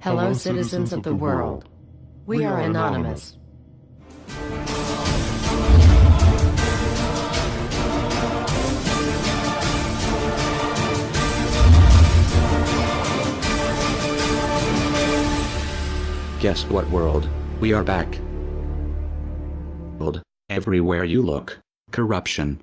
Hello, citizens of the world. We are anonymous. Guess what, world? We are back. Everywhere you look, corruption.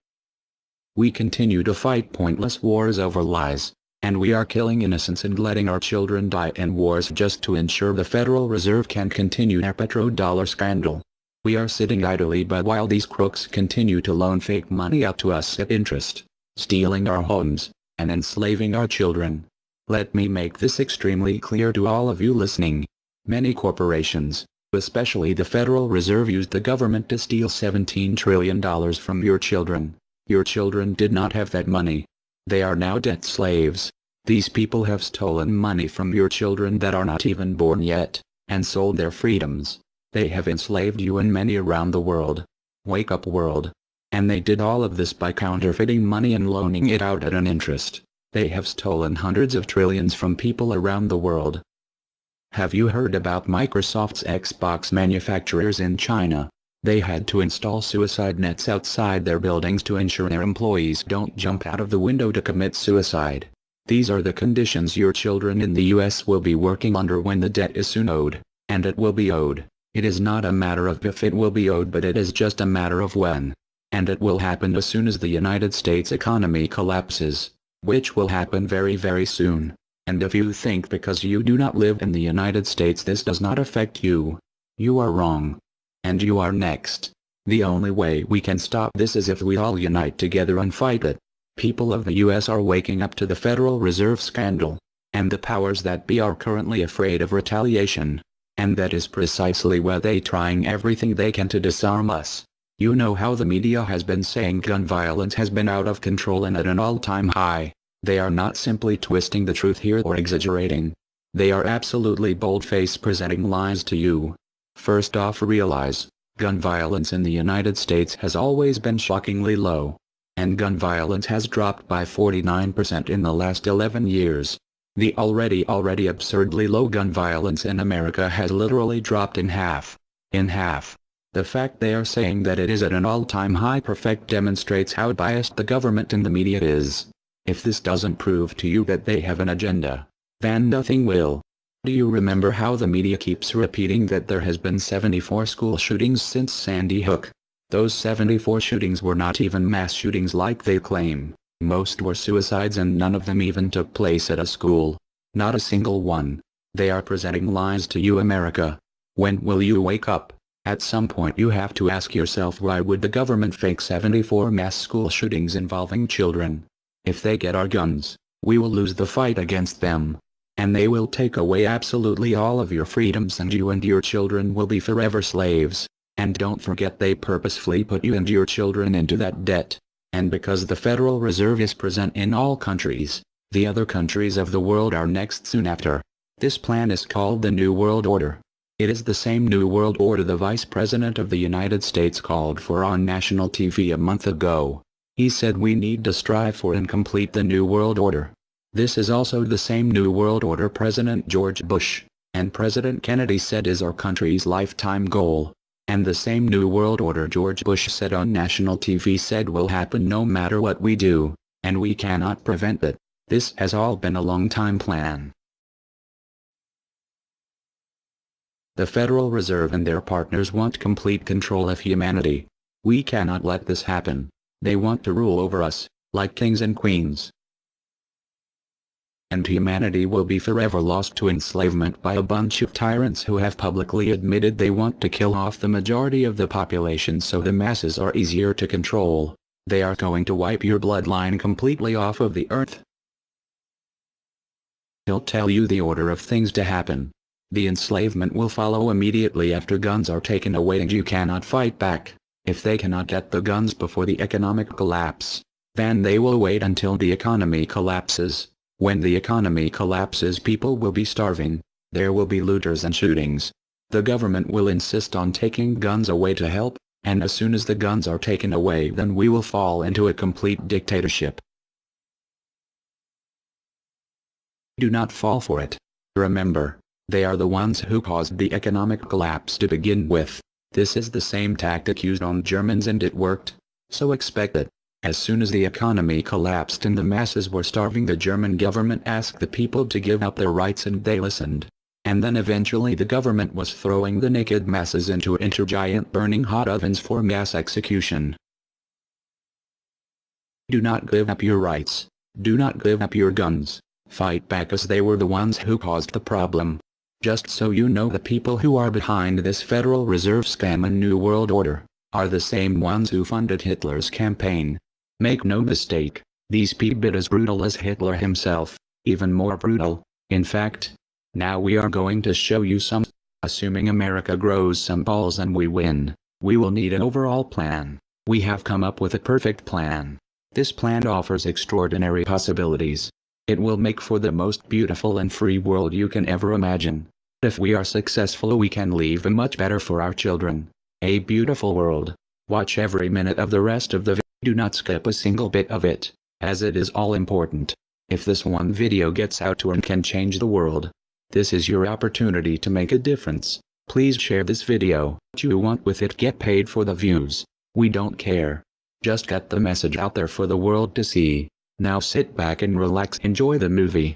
We continue to fight pointless wars over lies, and we are killing innocents and letting our children die in wars just to ensure the Federal Reserve can continue their petrodollar scandal. We are sitting idly by while these crooks continue to loan fake money out to us at interest, stealing our homes, and enslaving our children. Let me make this extremely clear to all of you listening. Many corporations, especially the Federal Reserve, used the government to steal $17 trillion from your children. Your children did not have that money. They are now debt slaves. These people have stolen money from your children that are not even born yet, and sold their freedoms. They have enslaved you and many around the world. Wake up, world. And they did all of this by counterfeiting money and loaning it out at an interest. They have stolen hundreds of trillions from people around the world. Have you heard about Microsoft's Xbox manufacturers in China? They had to install suicide nets outside their buildings to ensure their employees don't jump out of the window to commit suicide. These are the conditions your children in the US will be working under when the debt is soon owed, and it will be owed. It is not a matter of if it will be owed, but it is just a matter of when. And it will happen as soon as the United States economy collapses, which will happen very, very soon. And if you think because you do not live in the United States this does not affect you, you are wrong. And you are next. The only way we can stop this is if we all unite together and fight it. People of the US are waking up to the Federal Reserve scandal, and the powers that be are currently afraid of retaliation. And that is precisely why they trying everything they can to disarm us. You know how the media has been saying gun violence has been out of control and at an all-time high. They are not simply twisting the truth here or exaggerating. They are absolutely bold-faced presenting lies to you. First off, realize, gun violence in the United States has always been shockingly low. And gun violence has dropped by 49% in the last 11 years. The already absurdly low gun violence in America has literally dropped in half. In half. The fact they are saying that it is at an all-time high perfect demonstrates how biased the government and the media is. If this doesn't prove to you that they have an agenda, then nothing will. Do you remember how the media keeps repeating that there has been 74 school shootings since Sandy Hook? Those 74 shootings were not even mass shootings like they claim. Most were suicides and none of them even took place at a school. Not a single one. They are presenting lies to you, America. When will you wake up? At some point you have to ask yourself, why would the government fake 74 mass school shootings involving children? If they get our guns, we will lose the fight against them. And they will take away absolutely all of your freedoms and you and your children will be forever slaves. And don't forget they purposefully put you and your children into that debt. And because the Federal Reserve is present in all countries, the other countries of the world are next soon after. This plan is called the New World Order. It is the same New World Order the Vice President of the United States called for on national TV a month ago. He said we need to strive for and complete the New World Order. This is also the same New World Order President George Bush and President Kennedy said is our country's lifetime goal. And the same New World Order George Bush said on national TV said will happen no matter what we do, and we cannot prevent it. This has all been a long-time plan. The Federal Reserve and their partners want complete control of humanity. We cannot let this happen. They want to rule over us, like kings and queens. And humanity will be forever lost to enslavement by a bunch of tyrants who have publicly admitted they want to kill off the majority of the population so the masses are easier to control. They are going to wipe your bloodline completely off of the earth. He'll tell you the order of things to happen. The enslavement will follow immediately after guns are taken away and you cannot fight back. If they cannot get the guns before the economic collapse, then they will wait until the economy collapses. When the economy collapses, people will be starving. There will be looters and shootings. The government will insist on taking guns away to help, and as soon as the guns are taken away, then we will fall into a complete dictatorship. Do not fall for it. Remember, They are the ones who caused the economic collapse to begin with. This is the same tactic used on Germans and it worked. So expect it. As soon as the economy collapsed and the masses were starving, the German government asked the people to give up their rights and they listened. And then eventually the government was throwing the naked masses into giant burning hot ovens for mass execution. Do not give up your rights. Do not give up your guns. Fight back, as they were the ones who caused the problem. Just so you know, the people who are behind this Federal Reserve scam and New World Order are the same ones who funded Hitler's campaign. Make no mistake, these people are as brutal as Hitler himself, even more brutal. In fact, now we are going to show you some. Assuming America grows some balls and we win, we will need an overall plan. We have come up with a perfect plan. This plan offers extraordinary possibilities. It will make for the most beautiful and free world you can ever imagine. If we are successful, we can leave a much better for our children. A beautiful world. Watch every minute of the rest of the video. Do not skip a single bit of it, as it is all important. If this one video gets out to and can change the world, this is your opportunity to make a difference. Please share this video. What you want with it, get paid for the views. We don't care. Just get the message out there for the world to see. Now sit back and relax, enjoy the movie.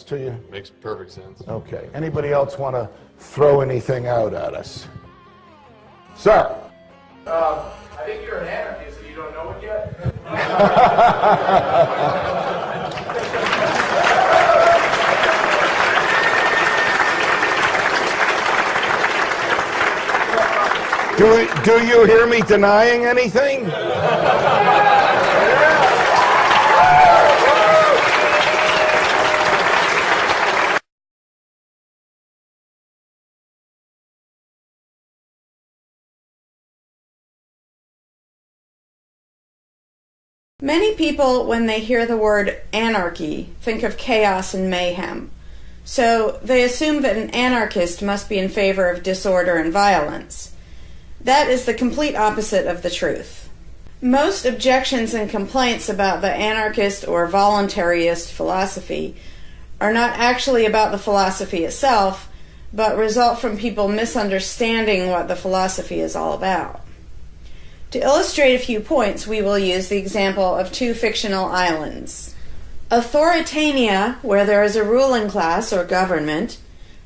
To you? Makes perfect sense. Okay. Anybody else want to throw anything out at us? Sir? I think you're an anarchist and you don't know it yet. Do you hear me denying anything? Many people, when they hear the word anarchy, think of chaos and mayhem. So they assume that an anarchist must be in favor of disorder and violence. That is the complete opposite of the truth. Most objections and complaints about the anarchist or voluntarist philosophy are not actually about the philosophy itself, but result from people misunderstanding what the philosophy is all about. To illustrate a few points, we will use the example of two fictional islands. Authoritania, where there is a ruling class or government,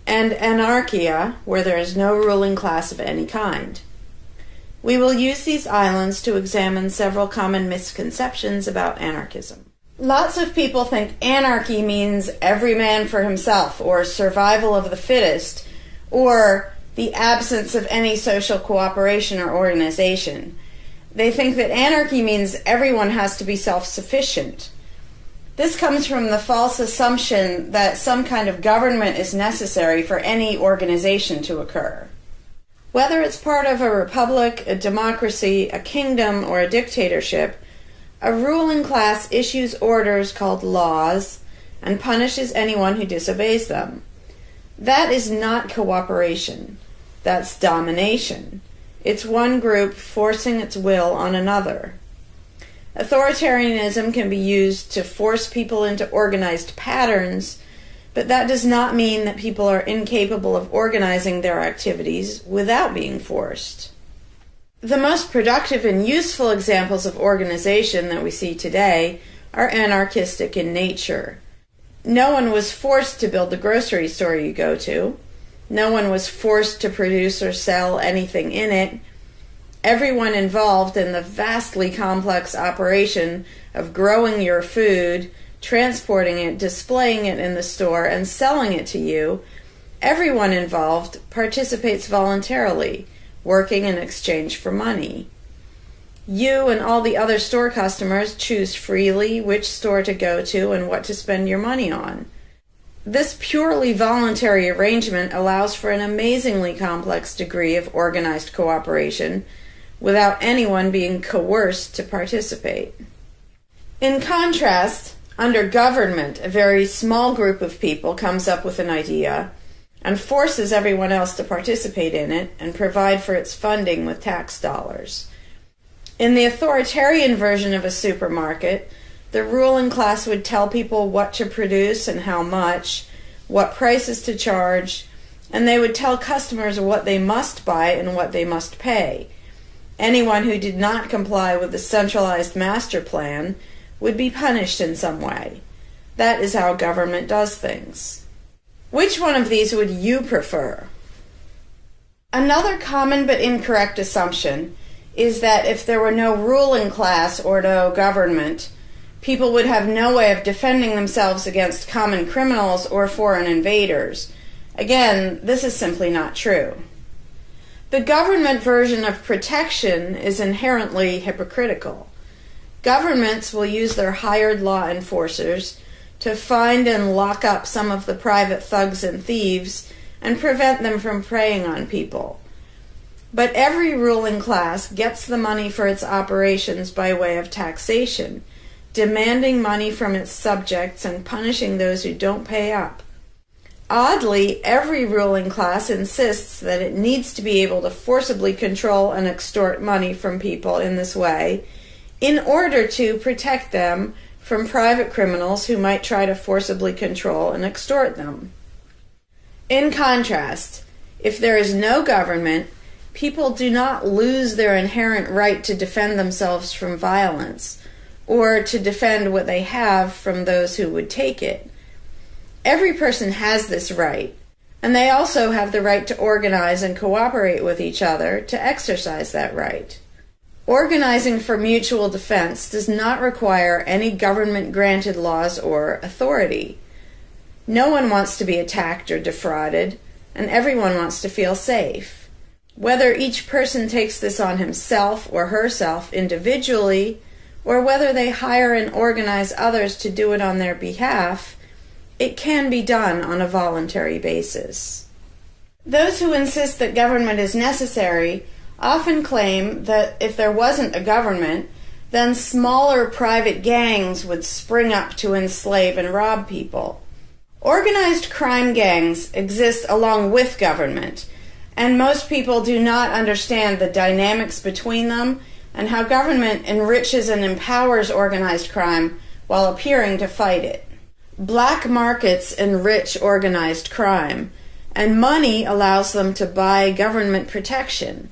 and anarchia, where there is no ruling class of any kind. We will use these islands to examine several common misconceptions about anarchism. Lots of people think anarchy means every man for himself, or survival of the fittest, or the absence of any social cooperation or organization. They think that anarchy means everyone has to be self-sufficient. This comes from the false assumption that some kind of government is necessary for any organization to occur. Whether it's part of a republic, a democracy, a kingdom, or a dictatorship, a ruling class issues orders called laws and punishes anyone who disobeys them. That is not cooperation. That's domination. It's one group forcing its will on another. Authoritarianism can be used to force people into organized patterns, but that does not mean that people are incapable of organizing their activities without being forced. The most productive and useful examples of organization that we see today are anarchistic in nature. No one was forced to build the grocery store you go to. No one was forced to produce or sell anything in it. Everyone involved in the vastly complex operation of growing your food, transporting it, displaying it in the store, and selling it to you, everyone involved participates voluntarily, working in exchange for money. You and all the other store customers choose freely which store to go to and what to spend your money on. This purely voluntary arrangement allows for an amazingly complex degree of organized cooperation without anyone being coerced to participate. In contrast, under government, a very small group of people comes up with an idea and forces everyone else to participate in it and provide for its funding with tax dollars. In the authoritarian version of a supermarket, the ruling class would tell people what to produce and how much, what prices to charge, and they would tell customers what they must buy and what they must pay. Anyone who did not comply with the centralized master plan would be punished in some way. That is how government does things. Which one of these would you prefer? Another common but incorrect assumption is that if there were no ruling class or no government, people would have no way of defending themselves against common criminals or foreign invaders. Again, this is simply not true. The government version of protection is inherently hypocritical. Governments will use their hired law enforcers to find and lock up some of the private thugs and thieves and prevent them from preying on people. But every ruling class gets the money for its operations by way of taxation, demanding money from its subjects and punishing those who don't pay up. Oddly, every ruling class insists that it needs to be able to forcibly control and extort money from people in this way in order to protect them from private criminals who might try to forcibly control and extort them. In contrast, if there is no government, people do not lose their inherent right to defend themselves from violence or to defend what they have from those who would take it. Every person has this right, and they also have the right to organize and cooperate with each other to exercise that right. Organizing for mutual defense does not require any government-granted laws or authority. No one wants to be attacked or defrauded, and everyone wants to feel safe. Whether each person takes this on himself or herself individually, or whether they hire and organize others to do it on their behalf, it can be done on a voluntary basis. Those who insist that government is necessary often claim that if there wasn't a government, then smaller private gangs would spring up to enslave and rob people. Organized crime gangs exist along with government, and most people do not understand the dynamics between them and how government enriches and empowers organized crime while appearing to fight it. Black markets enrich organized crime, and money allows them to buy government protection.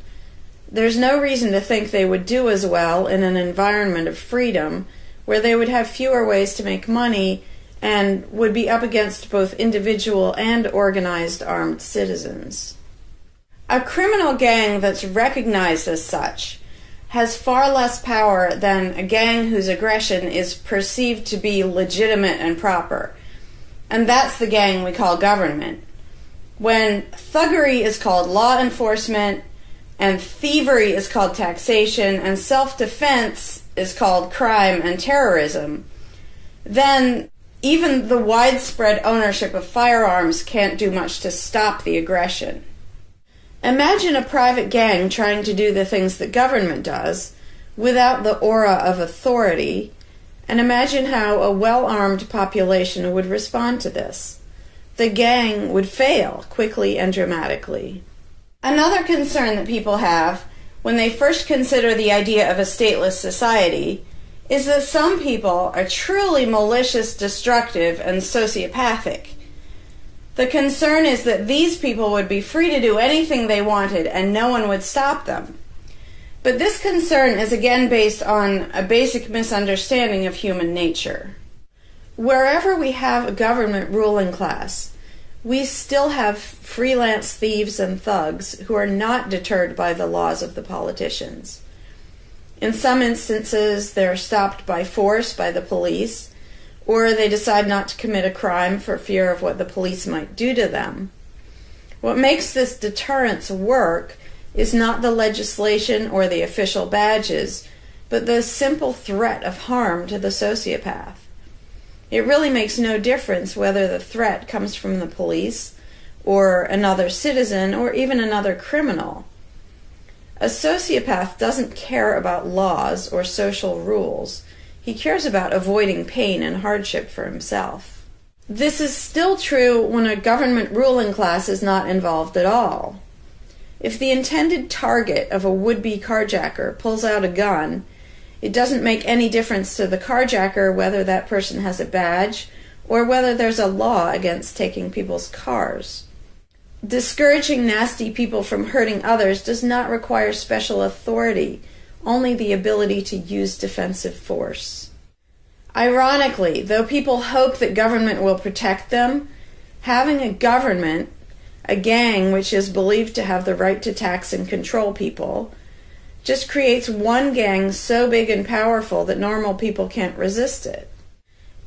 There's no reason to think they would do as well in an environment of freedom, where they would have fewer ways to make money and would be up against both individual and organized armed citizens. A criminal gang that's recognized as such has far less power than a gang whose aggression is perceived to be legitimate and proper. And that's the gang we call government. When thuggery is called law enforcement, and thievery is called taxation, and self-defense is called crime and terrorism, then even the widespread ownership of firearms can't do much to stop the aggression. Imagine a private gang trying to do the things that government does without the aura of authority, and imagine how a well-armed population would respond to this. The gang would fail quickly and dramatically. Another concern that people have when they first consider the idea of a stateless society is that some people are truly malicious, destructive, and sociopathic. The concern is that these people would be free to do anything they wanted and no one would stop them. But this concern is again based on a basic misunderstanding of human nature. Wherever we have a government ruling class, we still have freelance thieves and thugs who are not deterred by the laws of the politicians. In some instances, they're stopped by force by the police, or they decide not to commit a crime for fear of what the police might do to them. What makes this deterrence work is not the legislation or the official badges, but the simple threat of harm to the sociopath. It really makes no difference whether the threat comes from the police, or another citizen, or even another criminal. A sociopath doesn't care about laws or social rules. He cares about avoiding pain and hardship for himself. This is still true when a government ruling class is not involved at all. If the intended target of a would-be carjacker pulls out a gun, it doesn't make any difference to the carjacker whether that person has a badge or whether there's a law against taking people's cars. Discouraging nasty people from hurting others does not require special authority, only the ability to use defensive force. Ironically, though people hope that government will protect them, having a government, a gang which is believed to have the right to tax and control people, just creates one gang so big and powerful that normal people can't resist it.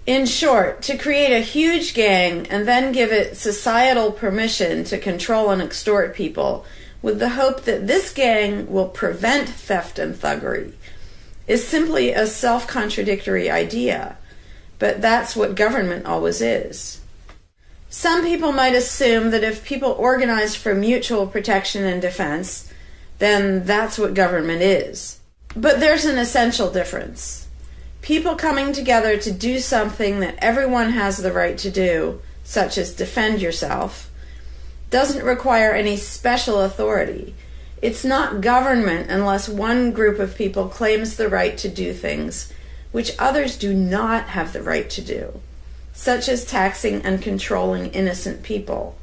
In short, to create a huge gang and then give it societal permission to control and extort people with the hope that this gang will prevent theft and thuggery is simply a self-contradictory idea, but that's what government always is. Some people might assume that if people organize for mutual protection and defense, then that's what government is. But there's an essential difference. People coming together to do something that everyone has the right to do, such as defend yourself, doesn't require any special authority. It's not government unless one group of people claims the right to do things which others do not have the right to do, such as taxing and controlling innocent people.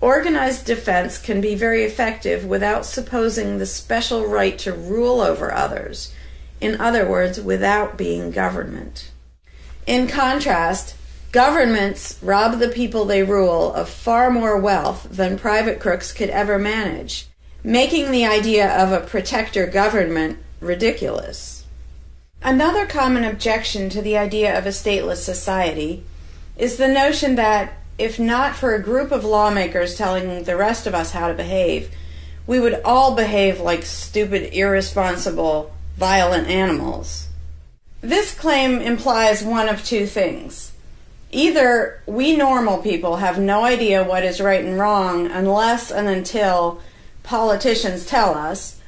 Organized defense can be very effective without supposing the special right to rule over others. In other words, without being government. In contrast, governments rob the people they rule of far more wealth than private crooks could ever manage, making the idea of a protector government ridiculous. Another common objection to the idea of a stateless society is the notion that, if not for a group of lawmakers telling the rest of us how to behave, we would all behave like stupid, irresponsible, violent animals. This claim implies one of two things. Either we normal people have no idea what is right and wrong unless and until politicians tell us,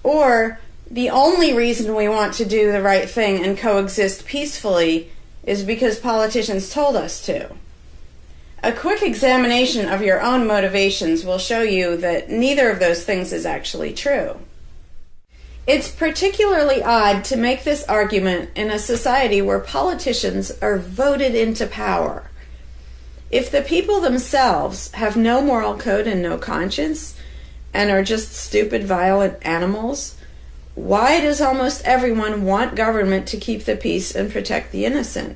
or the only reason we want to do the right thing and coexist peacefully is because politicians told us to. A quick examination of your own motivations will show you that neither of those things is actually true. It's particularly odd to make this argument in a society where politicians are voted into power. If the people themselves have no moral code and no conscience, and are just stupid, violent animals, why does almost everyone want government to keep the peace and protect the innocent?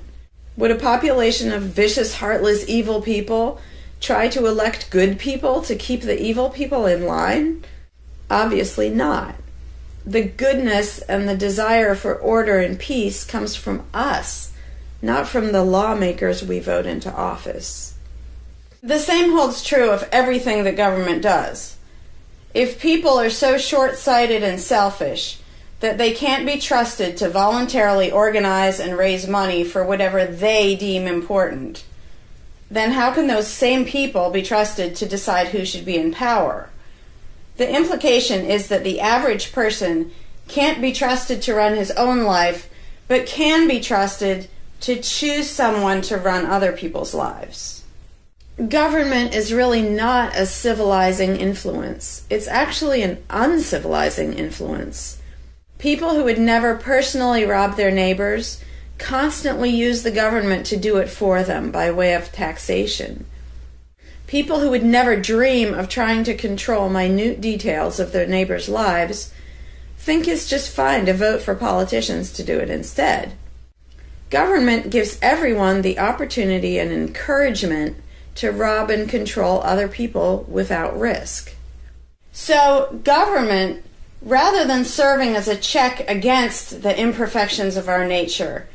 Would a population of vicious, heartless, evil people try to elect good people to keep the evil people in line? Obviously not. The goodness and the desire for order and peace comes from us, not from the lawmakers we vote into office. The same holds true of everything that government does. If people are so short-sighted and selfish that they can't be trusted to voluntarily organize and raise money for whatever they deem important, then how can those same people be trusted to decide who should be in power? The implication is that the average person can't be trusted to run his own life, but can be trusted to choose someone to run other people's lives. Government is really not a civilizing influence. It's actually an uncivilizing influence. People who would never personally rob their neighbors constantly use the government to do it for them by way of taxation. People who would never dream of trying to control minute details of their neighbors' lives think it's just fine to vote for politicians to do it instead. Government gives everyone the opportunity and encouragement to rob and control other people without risk. So government, rather than serving as a check against the imperfections of our nature,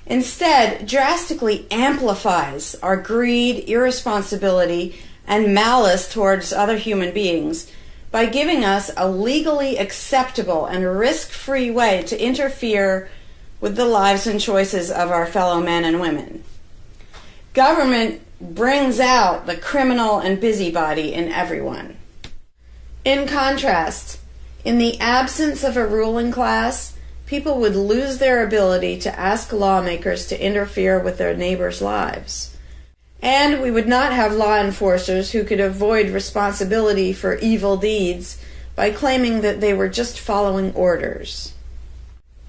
instead drastically amplifies our greed, irresponsibility, and malice towards other human beings by giving us a legally acceptable and risk-free way to interfere with the lives and choices of our fellow men and women. Government brings out the criminal and busybody in everyone. In contrast, in the absence of a ruling class, people would lose their ability to ask lawmakers to interfere with their neighbors' lives. And we would not have law enforcers who could avoid responsibility for evil deeds by claiming that they were just following orders.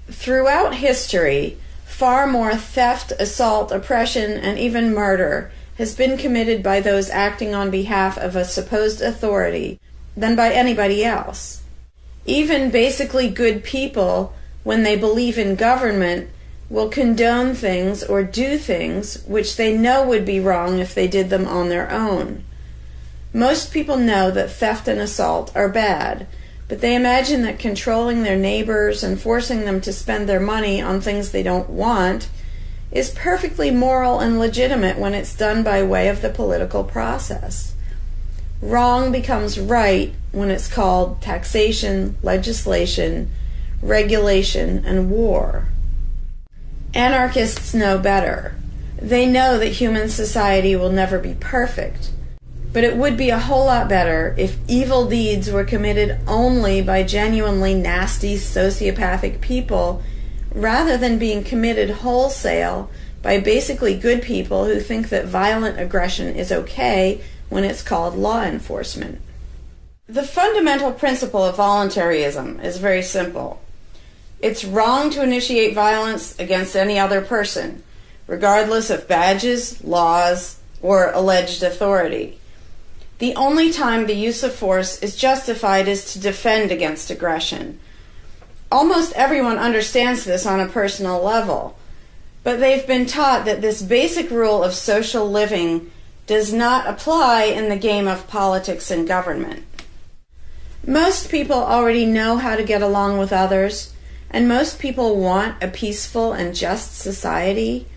Throughout history, far more theft, assault, oppression, and even murder has been committed by those acting on behalf of a supposed authority than by anybody else. Even basically good people, when they believe in government, will condone things or do things which they know would be wrong if they did them on their own. Most people know that theft and assault are bad, but they imagine that controlling their neighbors and forcing them to spend their money on things they don't want is perfectly moral and legitimate when it's done by way of the political process. Wrong becomes right when it's called taxation, legislation, regulation, and war. Anarchists know better. They know that human society will never be perfect, but it would be a whole lot better if evil deeds were committed only by genuinely nasty sociopathic people rather than being committed wholesale by basically good people who think that violent aggression is okay when it's called law enforcement. The fundamental principle of voluntarism is very simple. It's wrong to initiate violence against any other person, regardless of badges, laws, or alleged authority. The only time the use of force is justified is to defend against aggression. Almost everyone understands this on a personal level, but they've been taught that this basic rule of social living does not apply in the game of politics and government. Most people already know how to get along with others, and most people want a peaceful and just society.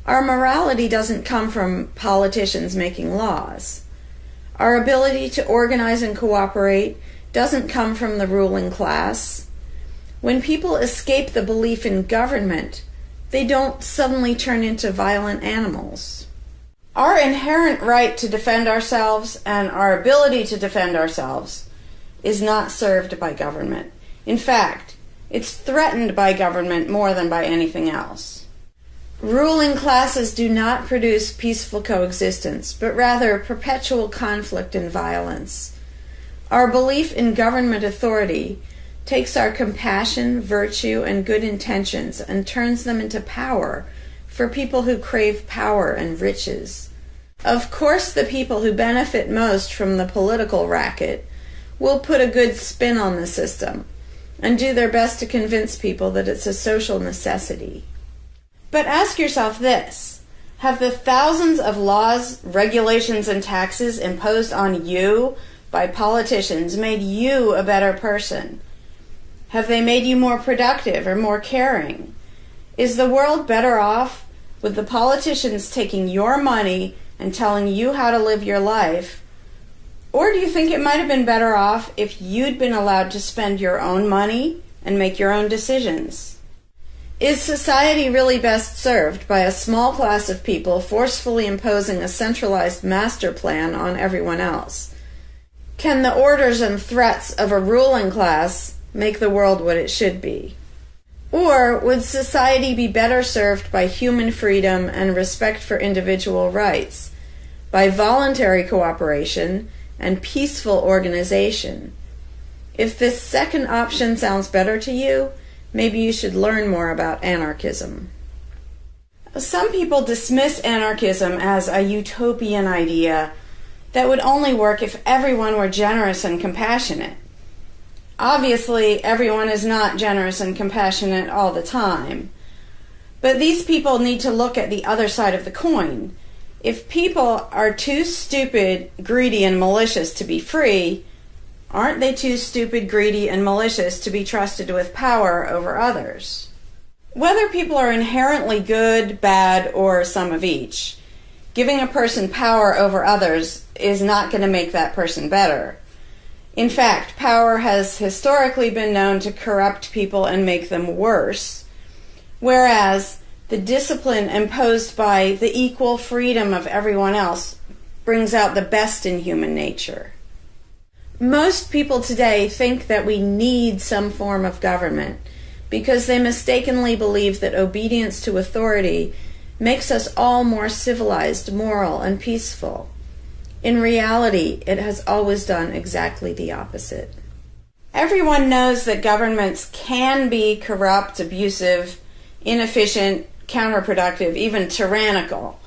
Our morality doesn't come from politicians making laws. Our ability to organize and cooperate doesn't come from the ruling class. When people escape the belief in government, they don't suddenly turn into violent animals. Our inherent right to defend ourselves and our ability to defend ourselves is not served by government. In fact, it's threatened by government more than by anything else. Ruling classes do not produce peaceful coexistence, but rather perpetual conflict and violence. Our belief in government authority takes our compassion, virtue, and good intentions and turns them into power for people who crave power and riches. Of course, the people who benefit most from the political racket will put a good spin on the system and do their best to convince people that it's a social necessity. But ask yourself this: have the thousands of laws, regulations, and taxes imposed on you by politicians made you a better person? Have they made you more productive or more caring? Is the world better off with the politicians taking your money and telling you how to live your life? Or do you think it might have been better off if you'd been allowed to spend your own money and make your own decisions? Is society really best served by a small class of people forcefully imposing a centralized master plan on everyone else? Can the orders and threats of a ruling class make the world what it should be? Or would society be better served by human freedom and respect for individual rights, by voluntary cooperation and peaceful organization? If this second option sounds better to you, maybe you should learn more about anarchism. Some people dismiss anarchism as a utopian idea that would only work if everyone were generous and compassionate. Obviously, everyone is not generous and compassionate all the time. But these people need to look at the other side of the coin. If people are too stupid, greedy, and malicious to be free, aren't they too stupid, greedy, and malicious to be trusted with power over others? Whether people are inherently good, bad, or some of each, giving a person power over others is not going to make that person better. In fact, power has historically been known to corrupt people and make them worse, whereas the discipline imposed by the equal freedom of everyone else brings out the best in human nature. Most people today think that we need some form of government because they mistakenly believe that obedience to authority makes us all more civilized, moral, and peaceful. In reality, it has always done exactly the opposite. Everyone knows that governments can be corrupt, abusive, inefficient, counterproductive, even tyrannical.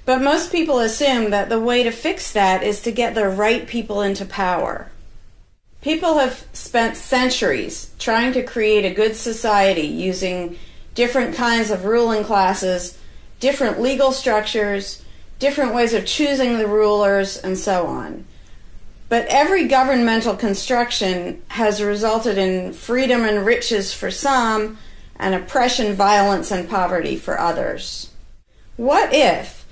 But most people assume that the way to fix that is to get the right people into power. People have spent centuries trying to create a good society using different kinds of ruling classes, different legal structures, different ways of choosing the rulers, and so on. But every governmental construction has resulted in freedom and riches for some, and oppression, violence, and poverty for others. What if,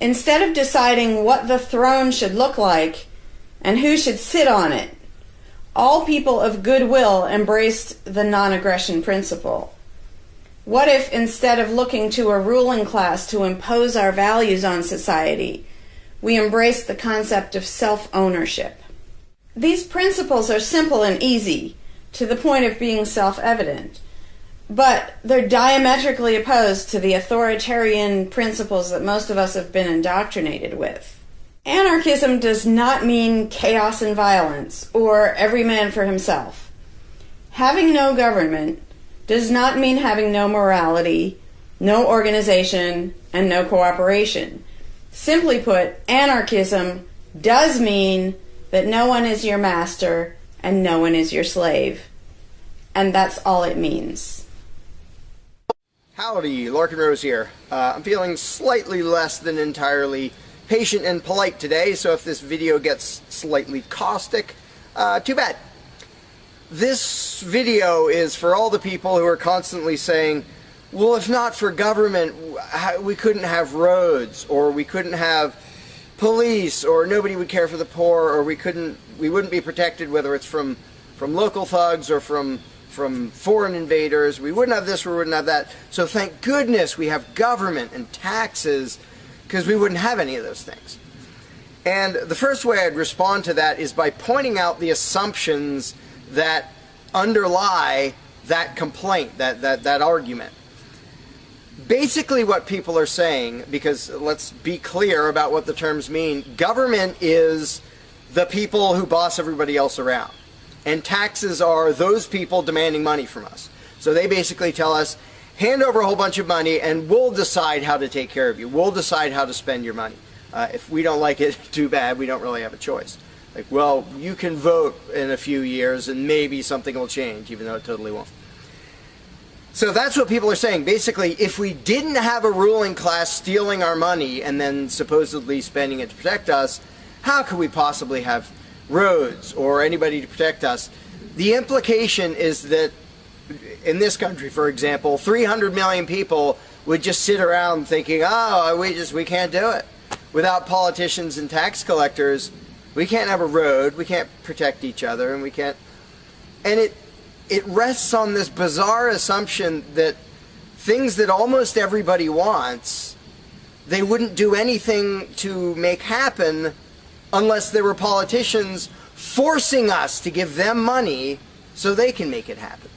instead of deciding what the throne should look like and who should sit on it, all people of goodwill embraced the non-aggression principle? What if, instead of looking to a ruling class to impose our values on society, we embraced the concept of self-ownership? These principles are simple and easy, to the point of being self-evident, but they're diametrically opposed to the authoritarian principles that most of us have been indoctrinated with. Anarchism does not mean chaos and violence, or every man for himself. Having no government does not mean having no morality, no organization, and no cooperation. Simply put, anarchism does mean that no one is your master and no one is your slave. And that's all it means. Howdy, Larkin Rose here. I'm feeling slightly less than entirely patient and polite today, so if this video gets slightly caustic, too bad. This video is for all the people who are constantly saying, well, if not for government, we couldn't have roads, or we couldn't have police, or nobody would care for the poor, or we wouldn't be protected, whether it's from local thugs or from foreign invaders. We wouldn't have this, we wouldn't have that. So thank goodness we have government and taxes, because we wouldn't have any of those things. And the first way I'd respond to that is by pointing out the assumptions that underlie that complaint, that argument. Basically what people are saying, because let's be clear about what the terms mean, government is the people who boss everybody else around. And taxes are those people demanding money from us. So they basically tell us, hand over a whole bunch of money and we'll decide how to take care of you. We'll decide how to spend your money. If we don't like it, too bad, we don't really have a choice. Like, well, you can vote in a few years and maybe something will change, even though it totally won't. So that's what people are saying. Basically, if we didn't have a ruling class stealing our money and then supposedly spending it to protect us, how could we possibly have roads or anybody to protect us? The implication is that in this country, for example, 300 million people would just sit around thinking, oh, we can't do it. Without politicians and tax collectors, we can't have a road, we can't protect each other, and we can't... And it rests on this bizarre assumption that things that almost everybody wants, they wouldn't do anything to make happen unless there were politicians forcing us to give them money so they can make it happen.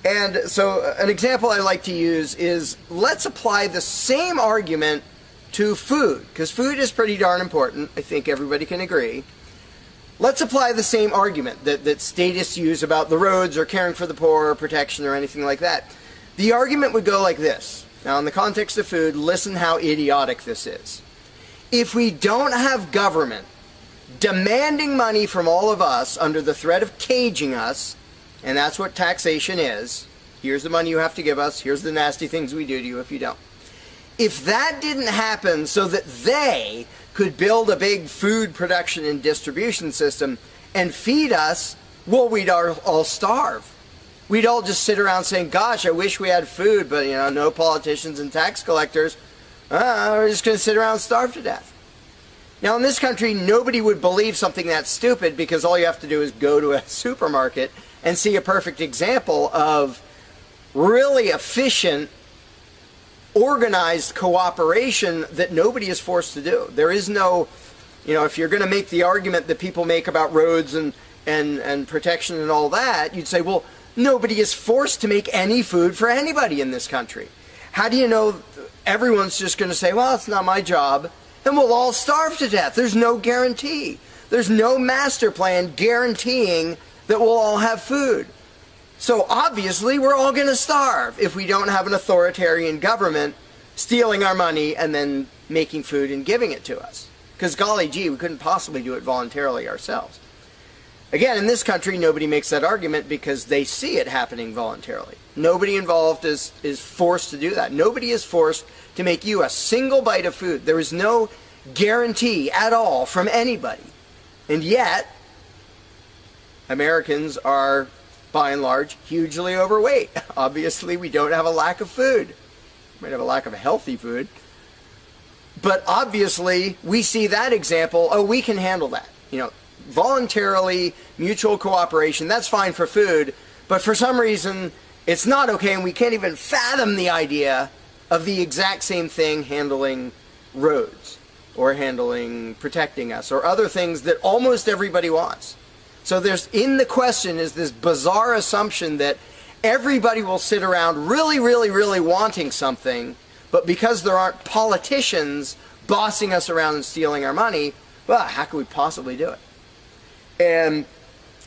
And so an example I like to use is, let's apply the same argument to food, because food is pretty darn important. I think everybody can agree. Let's apply the same argument that statists use about the roads or caring for the poor or protection or anything like that. The argument would go like this. Now, in the context of food, listen how idiotic this is. If we don't have government demanding money from all of us under the threat of caging us, and that's what taxation is, here's the money you have to give us, here's the nasty things we do to you if you don't. If that didn't happen so that they could build a big food production and distribution system and feed us, well, we'd all starve. We'd all just sit around saying, gosh, I wish we had food, but, you know, no politicians and tax collectors. We're just going to sit around and starve to death. Now, in this country, nobody would believe something that stupid, because all you have to do is go to a supermarket and see a perfect example of really efficient, organized cooperation that nobody is forced to do. There is no, you know, if you're going to make the argument that people make about roads and protection and all that, you'd say, well, nobody is forced to make any food for anybody in this country. How do you know everyone's just going to say, well, it's not my job, and we'll all starve to death? There's no guarantee. There's no master plan guaranteeing that we'll all have food. So obviously we're all going to starve if we don't have an authoritarian government stealing our money and then making food and giving it to us. Because golly gee, we couldn't possibly do it voluntarily ourselves. Again, in this country, nobody makes that argument because they see it happening voluntarily. Nobody involved is forced to do that. Nobody is forced to make you a single bite of food. There is no guarantee at all from anybody. And yet, Americans are, by and large, hugely overweight. Obviously, we don't have a lack of food. We might have a lack of healthy food. But obviously, we see that example. Oh, we can handle that. You know, voluntarily, mutual cooperation, that's fine for food. But for some reason, it's not okay, and we can't even fathom the idea of the exact same thing handling roads or handling protecting us or other things that almost everybody wants. So there's, in the question is this bizarre assumption that everybody will sit around really, really, really wanting something, but because there aren't politicians bossing us around and stealing our money, well, how could we possibly do it? And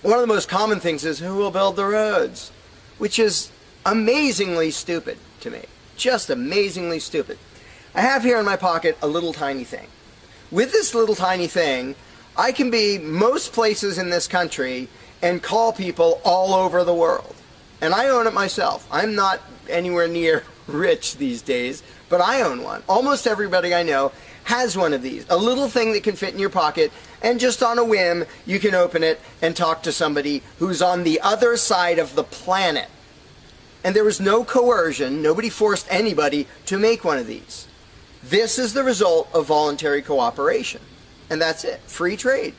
one of the most common things is, who will build the roads? Which is amazingly stupid to me. Just amazingly stupid. I have here in my pocket a little tiny thing. With this little tiny thing, I can be most places in this country and call people all over the world. And I own it myself. I'm not anywhere near rich these days, but I own one. Almost everybody I know has one of these. A little thing that can fit in your pocket, and just on a whim, you can open it and talk to somebody who's on the other side of the planet. And there was no coercion. Nobody forced anybody to make one of these. This is the result of voluntary cooperation. And that's it. Free trade.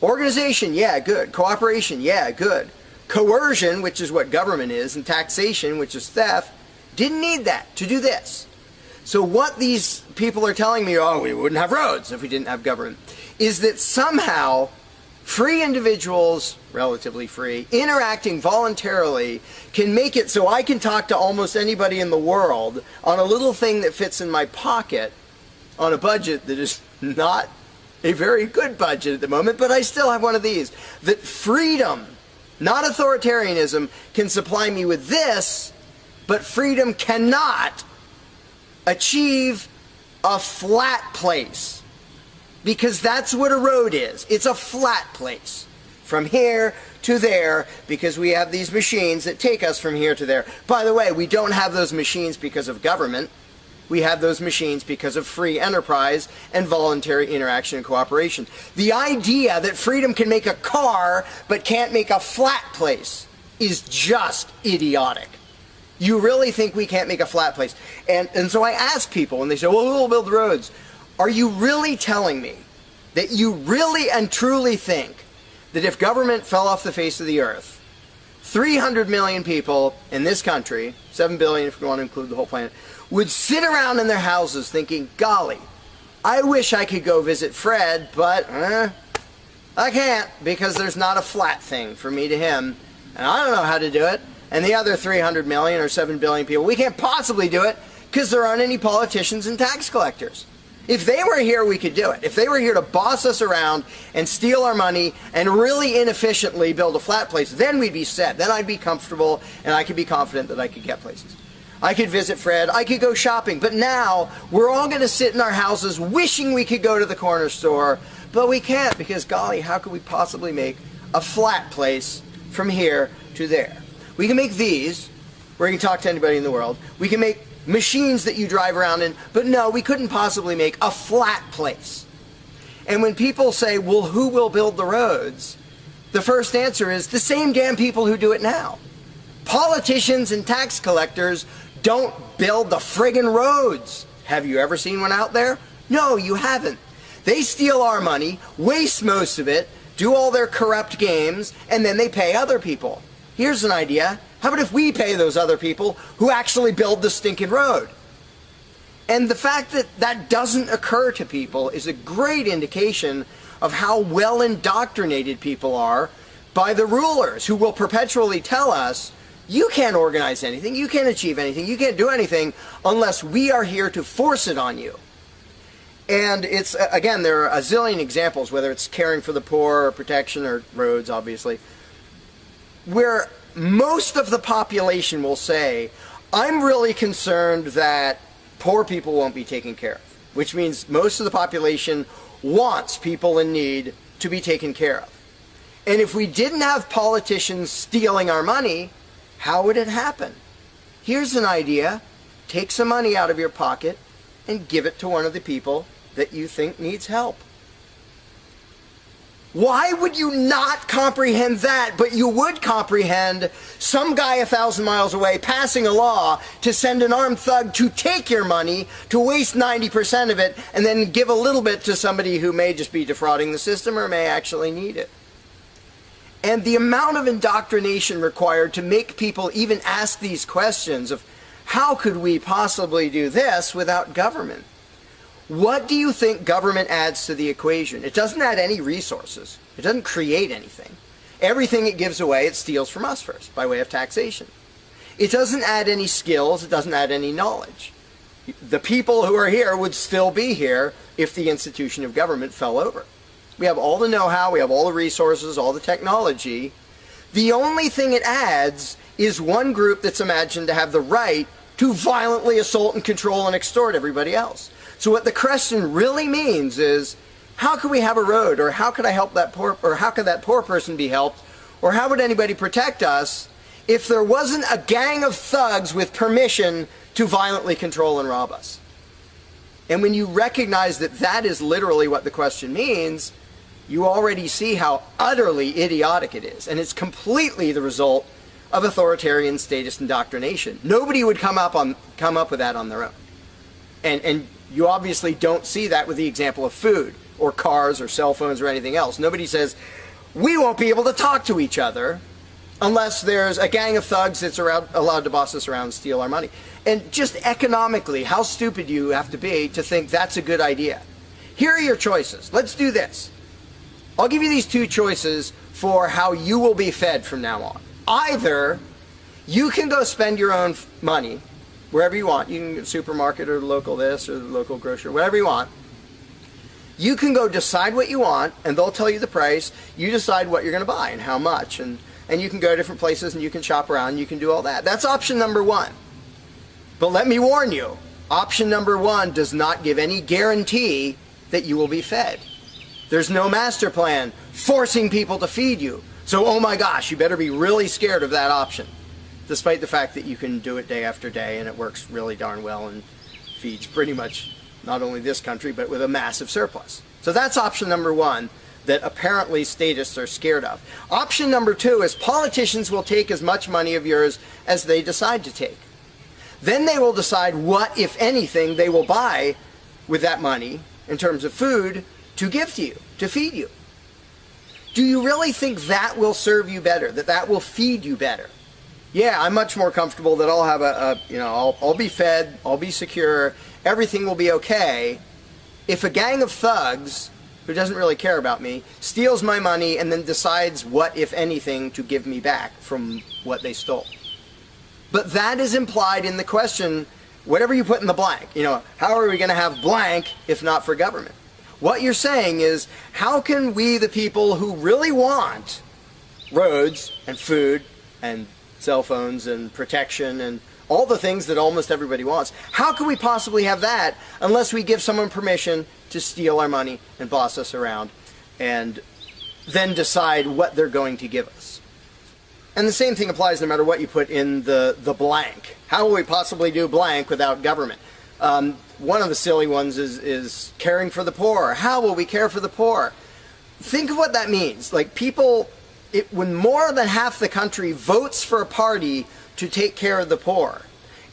Organization, yeah, good. Cooperation, yeah, good. Coercion, which is what government is, and taxation, which is theft, didn't need that to do this. So what these people are telling me, oh, we wouldn't have roads if we didn't have government, is that somehow free individuals, relatively free, interacting voluntarily can make it so I can talk to almost anybody in the world on a little thing that fits in my pocket on a budget that is not a very good budget at the moment, but I still have one of these. That freedom, not authoritarianism, can supply me with this, but freedom cannot achieve a flat place. Because that's what a road is. It's a flat place. From here to there, because we have these machines that take us from here to there. By the way, we don't have those machines because of government. We have those machines because of free enterprise and voluntary interaction and cooperation. The idea that freedom can make a car but can't make a flat place is just idiotic. You really think we can't make a flat place? And so I ask people, and they say, well, who will build roads? Are you really telling me that you really and truly think that if government fell off the face of the earth, 300 million people in this country, 7 billion if you want to include the whole planet, would sit around in their houses thinking, golly, I wish I could go visit Fred, but I can't because there's not a flat thing from me to him, and I don't know how to do it. And the other 300 million or 7 billion people, we can't possibly do it because there aren't any politicians and tax collectors. If they were here, we could do it. If they were here to boss us around and steal our money and really inefficiently build a flat place, then we'd be set. Then I'd be comfortable and I could be confident that I could get places. I could visit Fred. I could go shopping. But now we're all going to sit in our houses wishing we could go to the corner store, but we can't because, golly, how could we possibly make a flat place from here to there? We can make these where you can talk to anybody in the world. We can make machines that you drive around in, but no, we couldn't possibly make a flat place. And when people say, well, who will build the roads? The first answer is the same damn people who do it now. Politicians and tax collectors don't build the friggin' roads. Have you ever seen one out there? No, you haven't. They steal our money, waste most of it, do all their corrupt games, and then they pay other people. Here's an idea. How about if we pay those other people who actually build the stinking road? And the fact that that doesn't occur to people is a great indication of how well indoctrinated people are by the rulers who will perpetually tell us, you can't organize anything, you can't achieve anything, you can't do anything unless we are here to force it on you. And it's, again, there are a zillion examples, whether it's caring for the poor or protection or roads, obviously. where most of the population will say, I'm really concerned that poor people won't be taken care of, which means most of the population wants people in need to be taken care of. And if we didn't have politicians stealing our money, how would it happen? Here's an idea. Take some money out of your pocket and give it to one of the people that you think needs help. Why would you not comprehend that, but you would comprehend some guy 1,000 miles away passing a law to send an armed thug to take your money, to waste 90% of it, and then give a little bit to somebody who may just be defrauding the system or may actually need it? And the amount of indoctrination required to make people even ask these questions of how could we possibly do this without government? What do you think government adds to the equation? It doesn't add any resources. It doesn't create anything. Everything it gives away, it steals from us first, by way of taxation. It doesn't add any skills. It doesn't add any knowledge. The people who are here would still be here if the institution of government fell over. We have all the know-how, we have all the resources, all the technology. The only thing it adds is one group that's imagined to have the right to violently assault and control and extort everybody else. So what the question really means is, how could we have a road, or how could I help that poor, or how could that poor person be helped, or how would anybody protect us if there wasn't a gang of thugs with permission to violently control and rob us? And when you recognize that that is literally what the question means, you already see how utterly idiotic it is. And it's completely the result of authoritarian statist indoctrination. Nobody would come up with that on their own. And you obviously don't see that with the example of food or cars or cell phones or anything else. Nobody says, we won't be able to talk to each other unless there's a gang of thugs that's allowed to boss us around and steal our money. And just economically, how stupid you have to be to think that's a good idea. Here are your choices. Let's do this. I'll give you these two choices for how you will be fed from now on. Either you can go spend your own money wherever you want. You can go to the supermarket or the local this or the local grocery, whatever you want. You can go decide what you want, and they'll tell you the price. You decide what you're going to buy and how much. And you can go to different places and you can shop around and you can do all that. That's option number one. But let me warn you, option number one does not give any guarantee that you will be fed. There's no master plan forcing people to feed you. So, oh my gosh, you better be really scared of that option, despite the fact that you can do it day after day and it works really darn well and feeds pretty much not only this country, but with a massive surplus. So that's option number one that apparently statists are scared of. Option number two is politicians will take as much money of yours as they decide to take. Then they will decide what, if anything, they will buy with that money in terms of food to give to you, to feed you. Do you really think that will serve you better, that that will feed you better? Yeah, I'm much more comfortable that I'll have I'll be fed, I'll be secure, everything will be okay. If a gang of thugs who doesn't really care about me steals my money and then decides what, if anything, to give me back from what they stole. But that is implied in the question, whatever you put in the blank. How are we going to have blank if not for government? What you're saying is, how can we, the people who really want roads and food and cell phones and protection and all the things that almost everybody wants, how can we possibly have that unless we give someone permission to steal our money and boss us around and then decide what they're going to give us? And the same thing applies no matter what you put in the blank. How will we possibly do blank without government? One of the silly ones is caring for the poor. How will we care for the poor? Think of what that means. Like when more than half the country votes for a party to take care of the poor,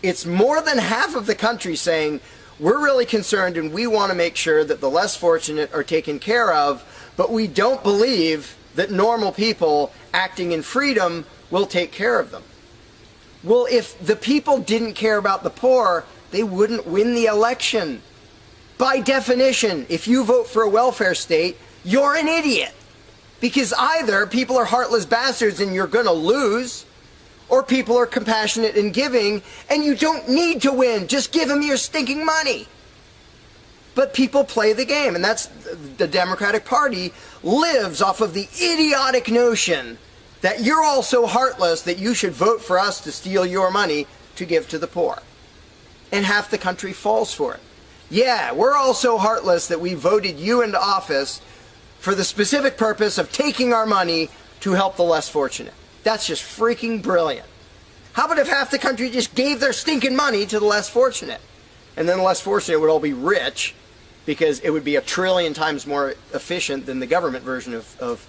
it's more than half of the country saying, we're really concerned and we want to make sure that the less fortunate are taken care of, but we don't believe that normal people acting in freedom will take care of them. Well, if the people didn't care about the poor, they wouldn't win the election. By definition, if you vote for a welfare state, you're an idiot. Because either people are heartless bastards and you're going to lose, or people are compassionate and giving and you don't need to win. Just give them your stinking money. But people play the game, and that's the Democratic Party lives off of the idiotic notion that you're all so heartless that you should vote for us to steal your money to give to the poor. And half the country falls for it. Yeah, we're all so heartless that we voted you into office for the specific purpose of taking our money to help the less fortunate. That's just freaking brilliant. How about if half the country just gave their stinking money to the less fortunate? And then the less fortunate would all be rich, because it would be 1 trillion times more efficient than the government version of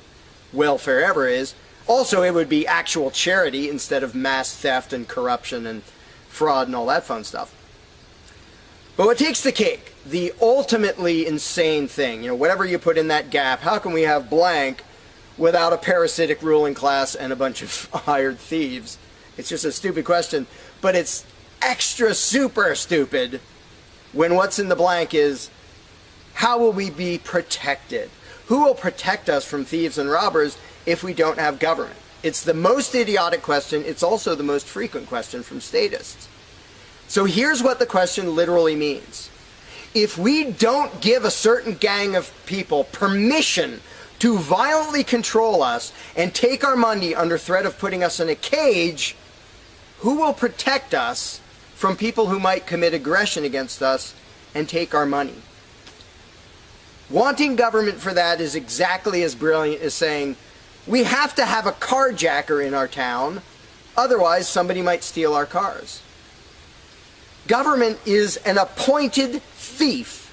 welfare ever is. Also, it would be actual charity instead of mass theft and corruption and fraud and all that fun stuff. But what takes the cake, the ultimately insane thing, whatever you put in that gap, how can we have blank without a parasitic ruling class and a bunch of hired thieves? It's just a stupid question, but it's extra super stupid when what's in the blank is, how will we be protected? Who will protect us from thieves and robbers if we don't have government? It's the most idiotic question. It's also the most frequent question from statists. So here's what the question literally means. If we don't give a certain gang of people permission to violently control us and take our money under threat of putting us in a cage, who will protect us from people who might commit aggression against us and take our money? Wanting government for that is exactly as brilliant as saying, we have to have a carjacker in our town, otherwise somebody might steal our cars. Government is an appointed thief.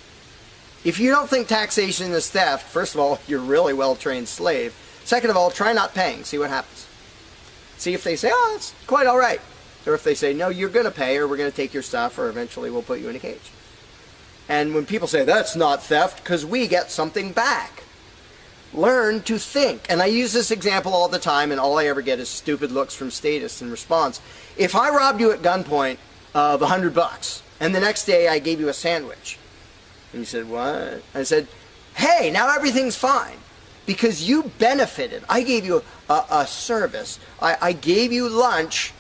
If you don't think taxation is theft, first of all, you're a really well-trained slave. Second of all, try not paying, see what happens. See if they say, oh, it's quite all right. Or if they say, no, you're going to pay, or we're going to take your stuff, or eventually we'll put you in a cage. And when people say, that's not theft, because we get something back. Learn to think. And I use this example all the time, and all I ever get is stupid looks from statists in response. If I robbed you at gunpoint of $100, and the next day I gave you a sandwich, and you said, what? I said, hey, now everything's fine, because you benefited. I gave you a service. I gave you lunch,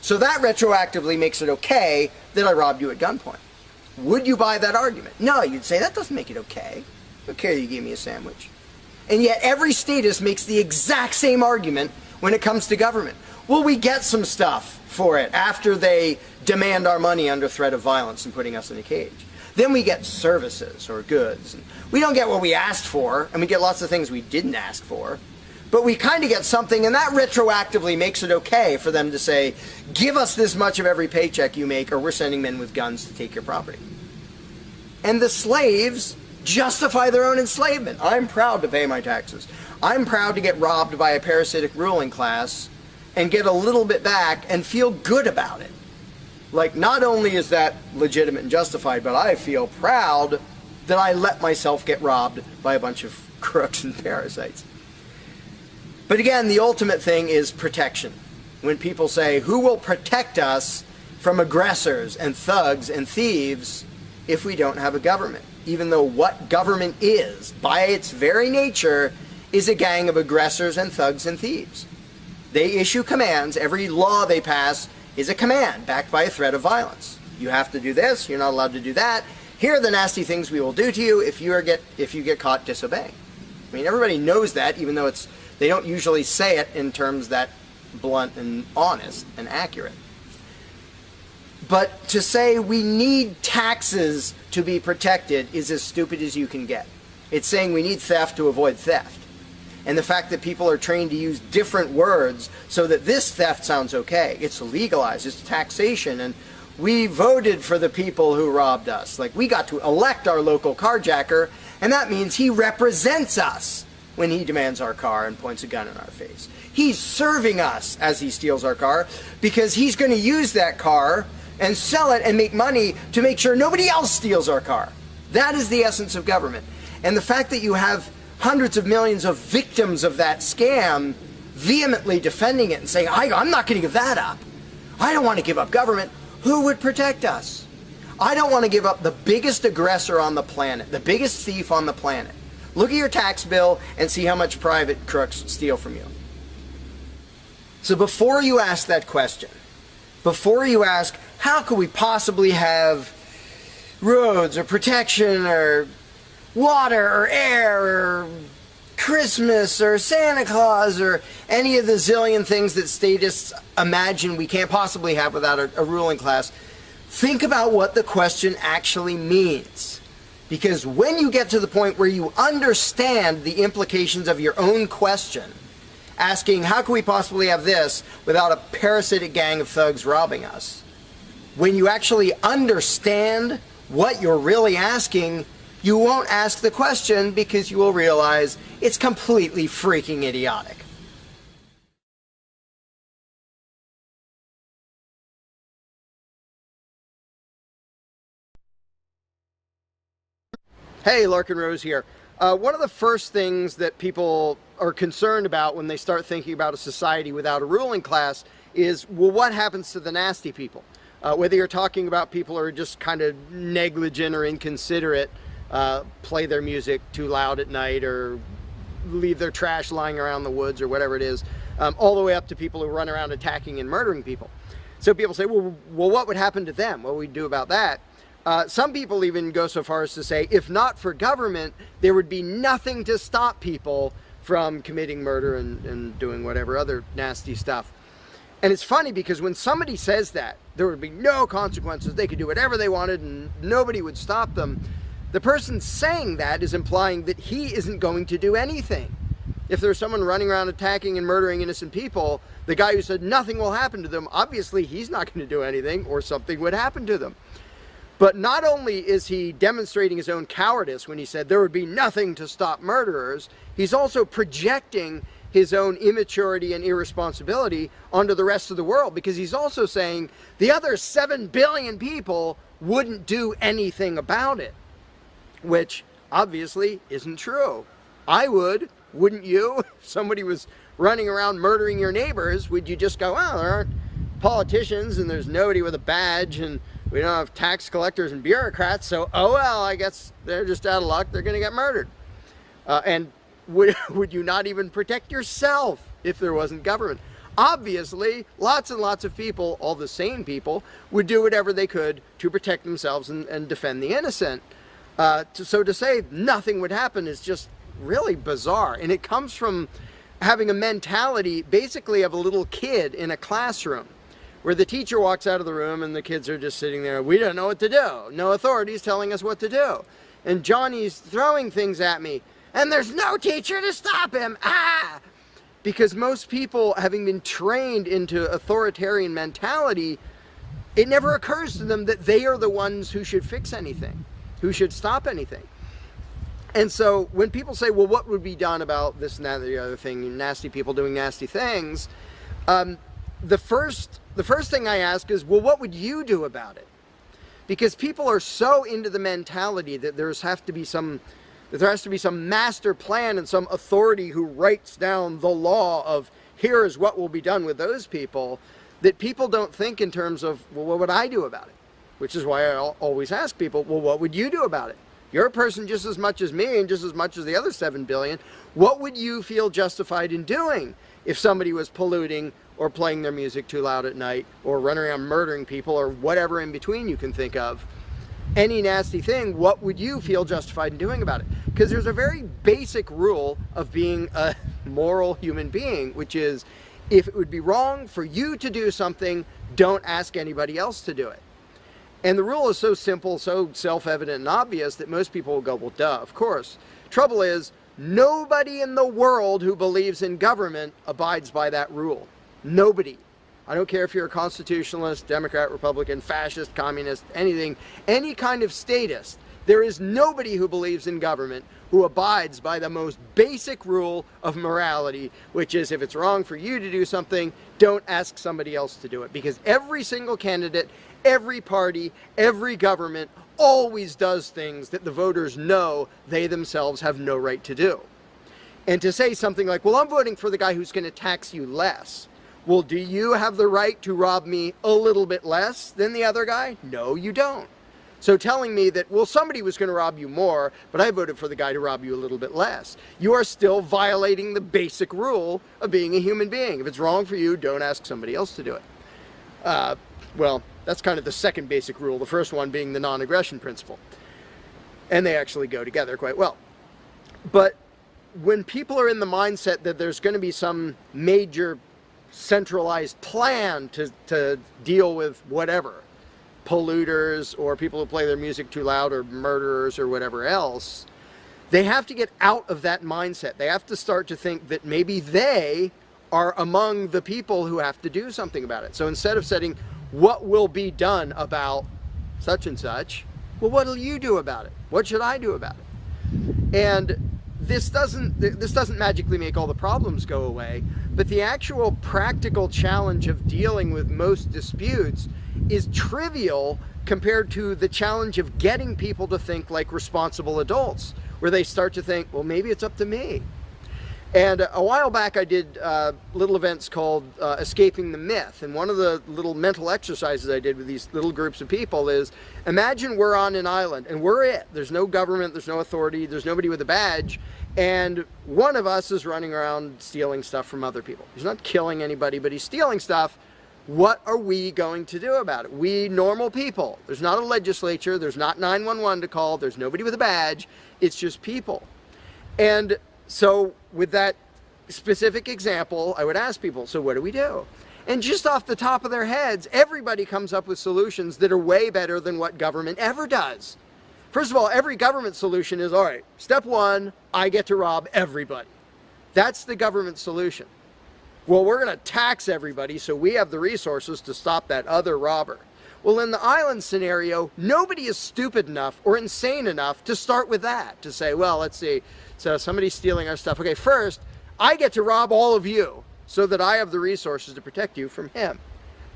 so that retroactively makes it okay that I robbed you at gunpoint. Would you buy that argument? No, you'd say, that doesn't make it okay. Okay, you gave me a sandwich. And yet every statist makes the exact same argument when it comes to government. Well, we get some stuff for it after they demand our money under threat of violence and putting us in a cage. Then we get services or goods. And we don't get what we asked for, and we get lots of things we didn't ask for. But we kind of get something, and that retroactively makes it okay for them to say, give us this much of every paycheck you make, or we're sending men with guns to take your property. And the slaves justify their own enslavement. I'm proud to pay my taxes. I'm proud to get robbed by a parasitic ruling class and get a little bit back and feel good about it. Like, not only is that legitimate and justified, but I feel proud that I let myself get robbed by a bunch of crooks and parasites. But again, the ultimate thing is protection. When people say, who will protect us from aggressors and thugs and thieves if we don't have a government? Even though what government is, by its very nature, is a gang of aggressors and thugs and thieves. They issue commands. Every law they pass is a command backed by a threat of violence. You have to do this. You're not allowed to do that. Here are the nasty things we will do to you if you get caught disobeying. I mean, everybody knows that, even though they don't usually say it in terms that blunt and honest and accurate. But to say we need taxes to be protected is as stupid as you can get. It's saying we need theft to avoid theft. And the fact that people are trained to use different words so that this theft sounds okay. It's legalized, it's taxation, and we voted for the people who robbed us. Like, we got to elect our local carjacker, and that means he represents us when he demands our car and points a gun in our face. He's serving us as he steals our car, because he's going to use that car and sell it and make money to make sure nobody else steals our car. That is the essence of government. And the fact that you have hundreds of millions of victims of that scam vehemently defending it and saying, I'm not going to give that up. I don't want to give up government. Who would protect us? I don't want to give up the biggest aggressor on the planet, the biggest thief on the planet. Look at your tax bill and see how much private crooks steal from you. So before you ask that question, before you ask, how could we possibly have roads or protection or water or air or Christmas or Santa Claus or any of the zillion things that statists imagine we can't possibly have without a ruling class, think about what the question actually means. Because when you get to the point where you understand the implications of your own question, asking, how can we possibly have this without a parasitic gang of thugs robbing us? When you actually understand what you're really asking, you won't ask the question because you will realize it's completely freaking idiotic. Hey, Larkin Rose here. One of the first things that people are concerned about when they start thinking about a society without a ruling class is, well, what happens to the nasty people? Whether you're talking about people who are just kind of negligent or inconsiderate, play their music too loud at night or leave their trash lying around the woods or whatever it is, all the way up to people who run around attacking and murdering people. So people say, well, what would happen to them? What would we do about that? Some people even go so far as to say, if not for government, there would be nothing to stop people from committing murder and doing whatever other nasty stuff. And it's funny because when somebody says that, there would be no consequences, they could do whatever they wanted and nobody would stop them, the person saying that is implying that he isn't going to do anything. If there's someone running around attacking and murdering innocent people, the guy who said nothing will happen to them, obviously he's not going to do anything or something would happen to them. But not only is he demonstrating his own cowardice when he said there would be nothing to stop murderers, he's also projecting his own immaturity and irresponsibility onto the rest of the world, because he's also saying the other 7 billion people wouldn't do anything about it, which obviously isn't true. I would, wouldn't you? If somebody was running around murdering your neighbors, would you just go, well, there aren't politicians and there's nobody with a badge and we don't have tax collectors and bureaucrats, so oh well, I guess they're just out of luck, they're going to get murdered. And would you not even protect yourself if there wasn't government? Obviously, lots and lots of people, all the sane people, would do whatever they could to protect themselves and defend the innocent. So to say nothing would happen is just really bizarre. And it comes from having a mentality basically of a little kid in a classroom, where the teacher walks out of the room and the kids are just sitting there. We don't know what to do. No authority's telling us what to do. And Johnny's throwing things at me. And there's no teacher to stop him. Ah! Because most people, having been trained into authoritarian mentality, it never occurs to them that they are the ones who should fix anything, who should stop anything. And so when people say, well, what would be done about this and that and the other thing, nasty people doing nasty things, the first thing I ask is, well, what would you do about it? Because people are so into the mentality that there has to be some master plan and some authority who writes down the law of here is what will be done with those people, that people don't think in terms of, well, what would I do about it? Which is why I always ask people, well, what would you do about it? You're a person just as much as me and just as much as the other 7 billion. What would you feel justified in doing if somebody was polluting or playing their music too loud at night or running around murdering people or whatever in between you can think of? Any nasty thing, what would you feel justified in doing about it? Because there's a very basic rule of being a moral human being, which is if it would be wrong for you to do something, don't ask anybody else to do it. And the rule is so simple, so self-evident and obvious that most people will go, well, duh, of course. Trouble is, nobody in the world who believes in government abides by that rule. Nobody. I don't care if you're a constitutionalist, Democrat, Republican, fascist, communist, anything, any kind of statist. There is nobody who believes in government who abides by the most basic rule of morality, which is if it's wrong for you to do something, don't ask somebody else to do it. Because every single candidate, every party, every government always does things that the voters know they themselves have no right to do. And to say something like, well, I'm voting for the guy who's going to tax you less. Well, do you have the right to rob me a little bit less than the other guy? No, you don't. So telling me that, well, somebody was going to rob you more, but I voted for the guy to rob you a little bit less, you are still violating the basic rule of being a human being. If it's wrong for you, don't ask somebody else to do it. Well, that's kind of the second basic rule, the first one being the non-aggression principle. And they actually go together quite well. But when people are in the mindset that there's going to be some major centralized plan to deal with whatever, polluters or people who play their music too loud or murderers or whatever else, they have to get out of that mindset. They have to start to think that maybe they are among the people who have to do something about it. So instead of saying, what will be done about such and such, well, what will you do about it? What should I do about it? And this doesn't magically make all the problems go away, but the actual practical challenge of dealing with most disputes is trivial compared to the challenge of getting people to think like responsible adults, where they start to think, well, maybe it's up to me. And a while back I did little events called Escaping the Myth, and one of the little mental exercises I did with these little groups of people is, imagine we're on an island and we're it. There's no government, there's no authority, there's nobody with a badge, and one of us is running around stealing stuff from other people. He's not killing anybody, but he's stealing stuff. What are we going to do about it? We normal people. There's not a legislature, there's not 911 to call, there's nobody with a badge, it's just people. And so with that specific example, I would ask people, so what do we do? And just off the top of their heads, everybody comes up with solutions that are way better than what government ever does. First of all, every government solution is, all right, step one, I get to rob everybody. That's the government solution. Well, we're going to tax everybody so we have the resources to stop that other robber. Well, in the island scenario, nobody is stupid enough or insane enough to start with that, to say, well, let's see, so somebody's stealing our stuff. Okay, first, I get to rob all of you so that I have the resources to protect you from him.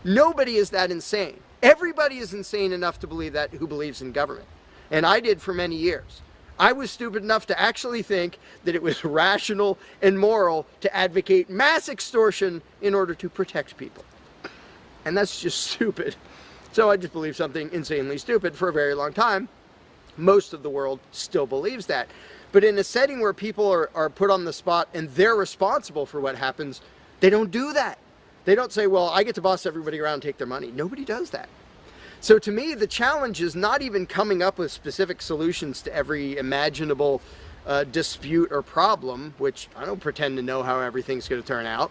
Nobody is that insane. Everybody is insane enough to believe that who believes in government. And I did for many years. I was stupid enough to actually think that it was rational and moral to advocate mass extortion in order to protect people. And that's just stupid. So I just believed something insanely stupid for a very long time. Most of the world still believes that. But in a setting where people are put on the spot and they're responsible for what happens, they don't do that. They don't say, well, I get to boss everybody around and take their money. Nobody does that. So to me, the challenge is not even coming up with specific solutions to every imaginable dispute or problem, which I don't pretend to know how everything's going to turn out.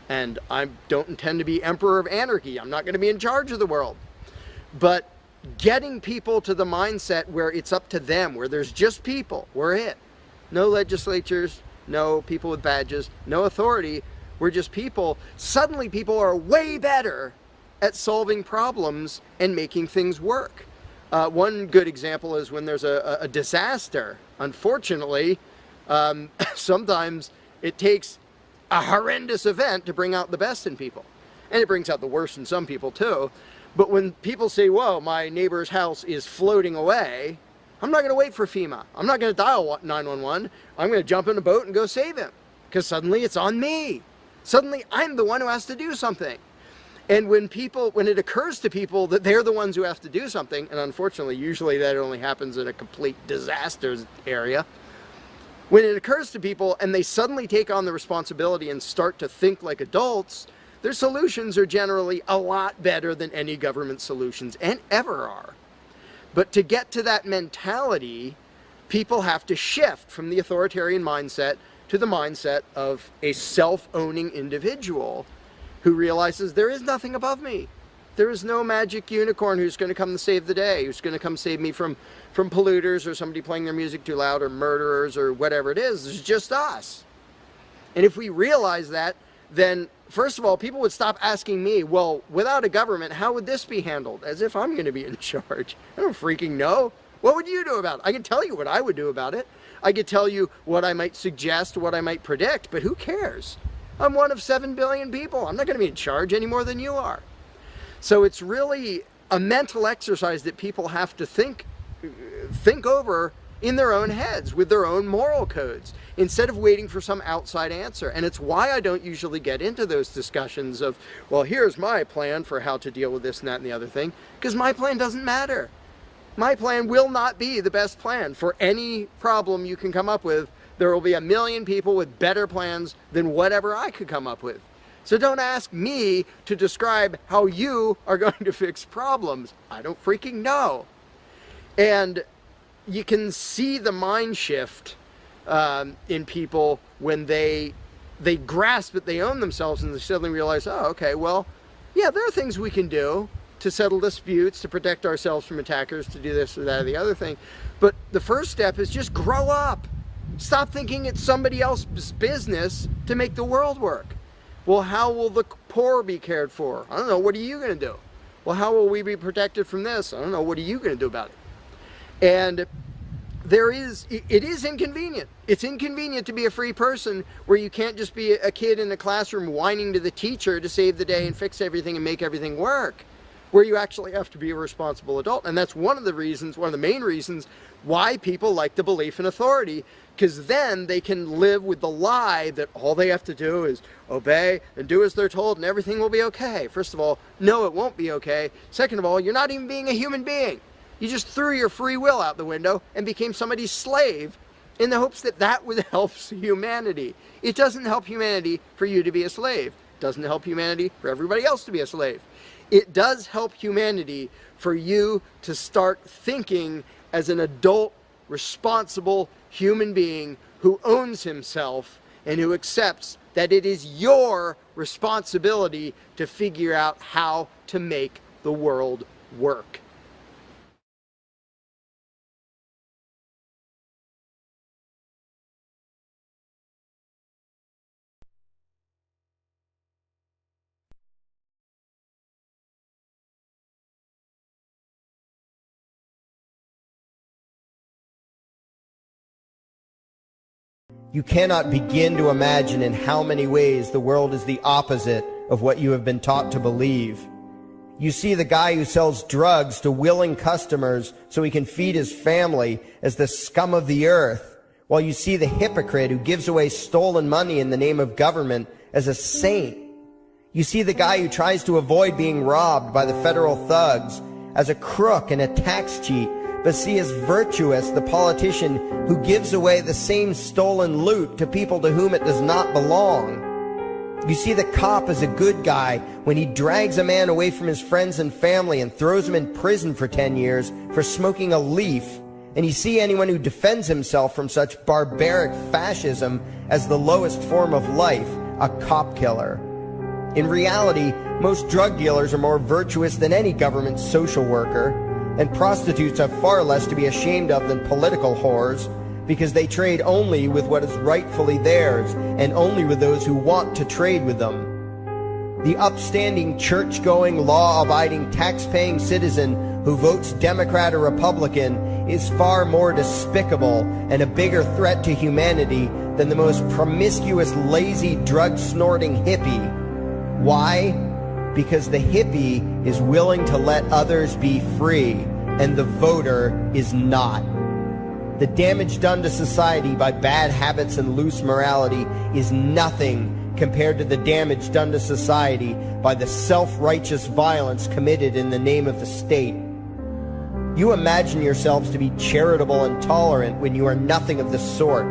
And I don't intend to be emperor of anarchy. I'm not going to be in charge of the world. But getting people to the mindset where it's up to them, where there's just people, we're it. No legislatures, no people with badges, no authority, we're just people. Suddenly people are way better at solving problems and making things work. One good example is when there's a disaster. Unfortunately, sometimes it takes a horrendous event to bring out the best in people. And it brings out the worst in some people too. But when people say, whoa, my neighbor's house is floating away, I'm not going to wait for FEMA. I'm not going to dial 911. I'm going to jump in a boat and go save him. Because suddenly it's on me. Suddenly I'm the one who has to do something. And when it occurs to people that they're the ones who have to do something, and unfortunately usually that only happens in a complete disaster area, when it occurs to people and they suddenly take on the responsibility and start to think like adults, their solutions are generally a lot better than any government solutions, and ever are. But to get to that mentality, people have to shift from the authoritarian mindset to the mindset of a self-owning individual who realizes there is nothing above me. There is no magic unicorn who's going to come to save the day, who's going to come save me from polluters or somebody playing their music too loud or murderers or whatever it is. It's just us. And if we realize that, then first of all, people would stop asking me, well, without a government, how would this be handled? As if I'm going to be in charge. I don't freaking know. What would you do about it? I can tell you what I would do about it. I could tell you what I might suggest, what I might predict, but who cares? I'm one of 7 billion people. I'm not going to be in charge any more than you are. So it's really a mental exercise that people have to think over in their own heads with their own moral codes instead of waiting for some outside answer. And it's why I don't usually get into those discussions of, well, here's my plan for how to deal with this and that and the other thing, because my plan doesn't matter. My plan will not be the best plan for any problem you can come up with. There will be a million people with better plans than whatever I could come up with. So don't ask me to describe how you are going to fix problems. I don't freaking know. And you can see the mind shift in people when they grasp that they own themselves and they suddenly realize, oh, okay, well, yeah, there are things we can do to settle disputes, to protect ourselves from attackers, to do this or that or the other thing. But the first step is just grow up. Stop thinking it's somebody else's business to make the world work. Well, how will the poor be cared for? I don't know. What are you going to do? Well, how will we be protected from this? I don't know. What are you going to do about it? And it is inconvenient. It's inconvenient to be a free person where you can't just be a kid in the classroom whining to the teacher to save the day and fix everything and make everything work, where you actually have to be a responsible adult. And that's one of the main reasons why people like the belief in authority, because then they can live with the lie that all they have to do is obey and do as they're told and everything will be okay. First of all, no, it won't be okay. Second of all, you're not even being a human being. You just threw your free will out the window and became somebody's slave in the hopes that that would help humanity. It doesn't help humanity for you to be a slave. It doesn't help humanity for everybody else to be a slave. It does help humanity for you to start thinking as an adult, responsible human being who owns himself and who accepts that it is your responsibility to figure out how to make the world work. You cannot begin to imagine in how many ways the world is the opposite of what you have been taught to believe. You see the guy who sells drugs to willing customers so he can feed his family as the scum of the earth, while you see the hypocrite who gives away stolen money in the name of government as a saint. You see the guy who tries to avoid being robbed by the federal thugs as a crook and a tax cheat, but see as virtuous the politician who gives away the same stolen loot to people to whom it does not belong. You see the cop as a good guy when he drags a man away from his friends and family and throws him in prison for 10 years for smoking a leaf. And you see anyone who defends himself from such barbaric fascism as the lowest form of life, a cop killer. In reality, most drug dealers are more virtuous than any government social worker, and prostitutes have far less to be ashamed of than political whores, because they trade only with what is rightfully theirs, and only with those who want to trade with them. The upstanding, church-going, law-abiding, tax-paying citizen who votes Democrat or Republican is far more despicable and a bigger threat to humanity than the most promiscuous, lazy, drug-snorting hippie. Why? Because the hippie is willing to let others be free, and the voter is not. The damage done to society by bad habits and loose morality is nothing compared to the damage done to society by the self-righteous violence committed in the name of the state. You imagine yourselves to be charitable and tolerant when you are nothing of the sort.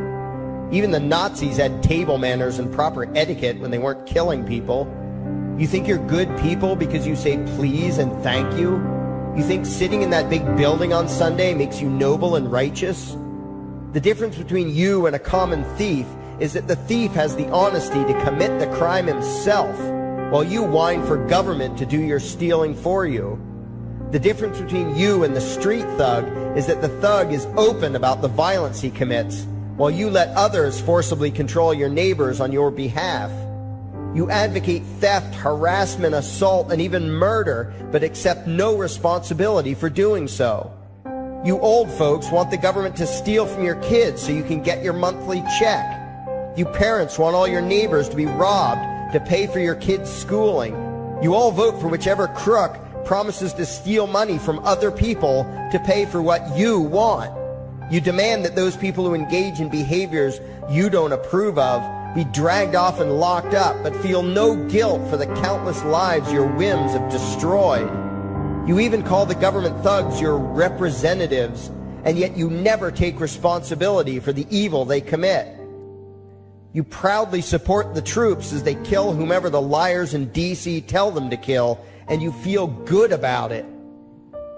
Even the Nazis had table manners and proper etiquette when they weren't killing people. You think you're good people because you say please and thank you? You think sitting in that big building on Sunday makes you noble and righteous? The difference between you and a common thief is that the thief has the honesty to commit the crime himself, while you whine for government to do your stealing for you. The difference between you and the street thug is that the thug is open about the violence he commits, while you let others forcibly control your neighbors on your behalf. You advocate theft, harassment, assault, and even murder, but accept no responsibility for doing so. You old folks want the government to steal from your kids so you can get your monthly check. You parents want all your neighbors to be robbed to pay for your kids' schooling. You all vote for whichever crook promises to steal money from other people to pay for what you want. You demand that those people who engage in behaviors you don't approve of be dragged off and locked up, but feel no guilt for the countless lives your whims have destroyed. You even call the government thugs your representatives, and yet you never take responsibility for the evil they commit. You proudly support the troops as they kill whomever the liars in D.C. tell them to kill, and you feel good about it.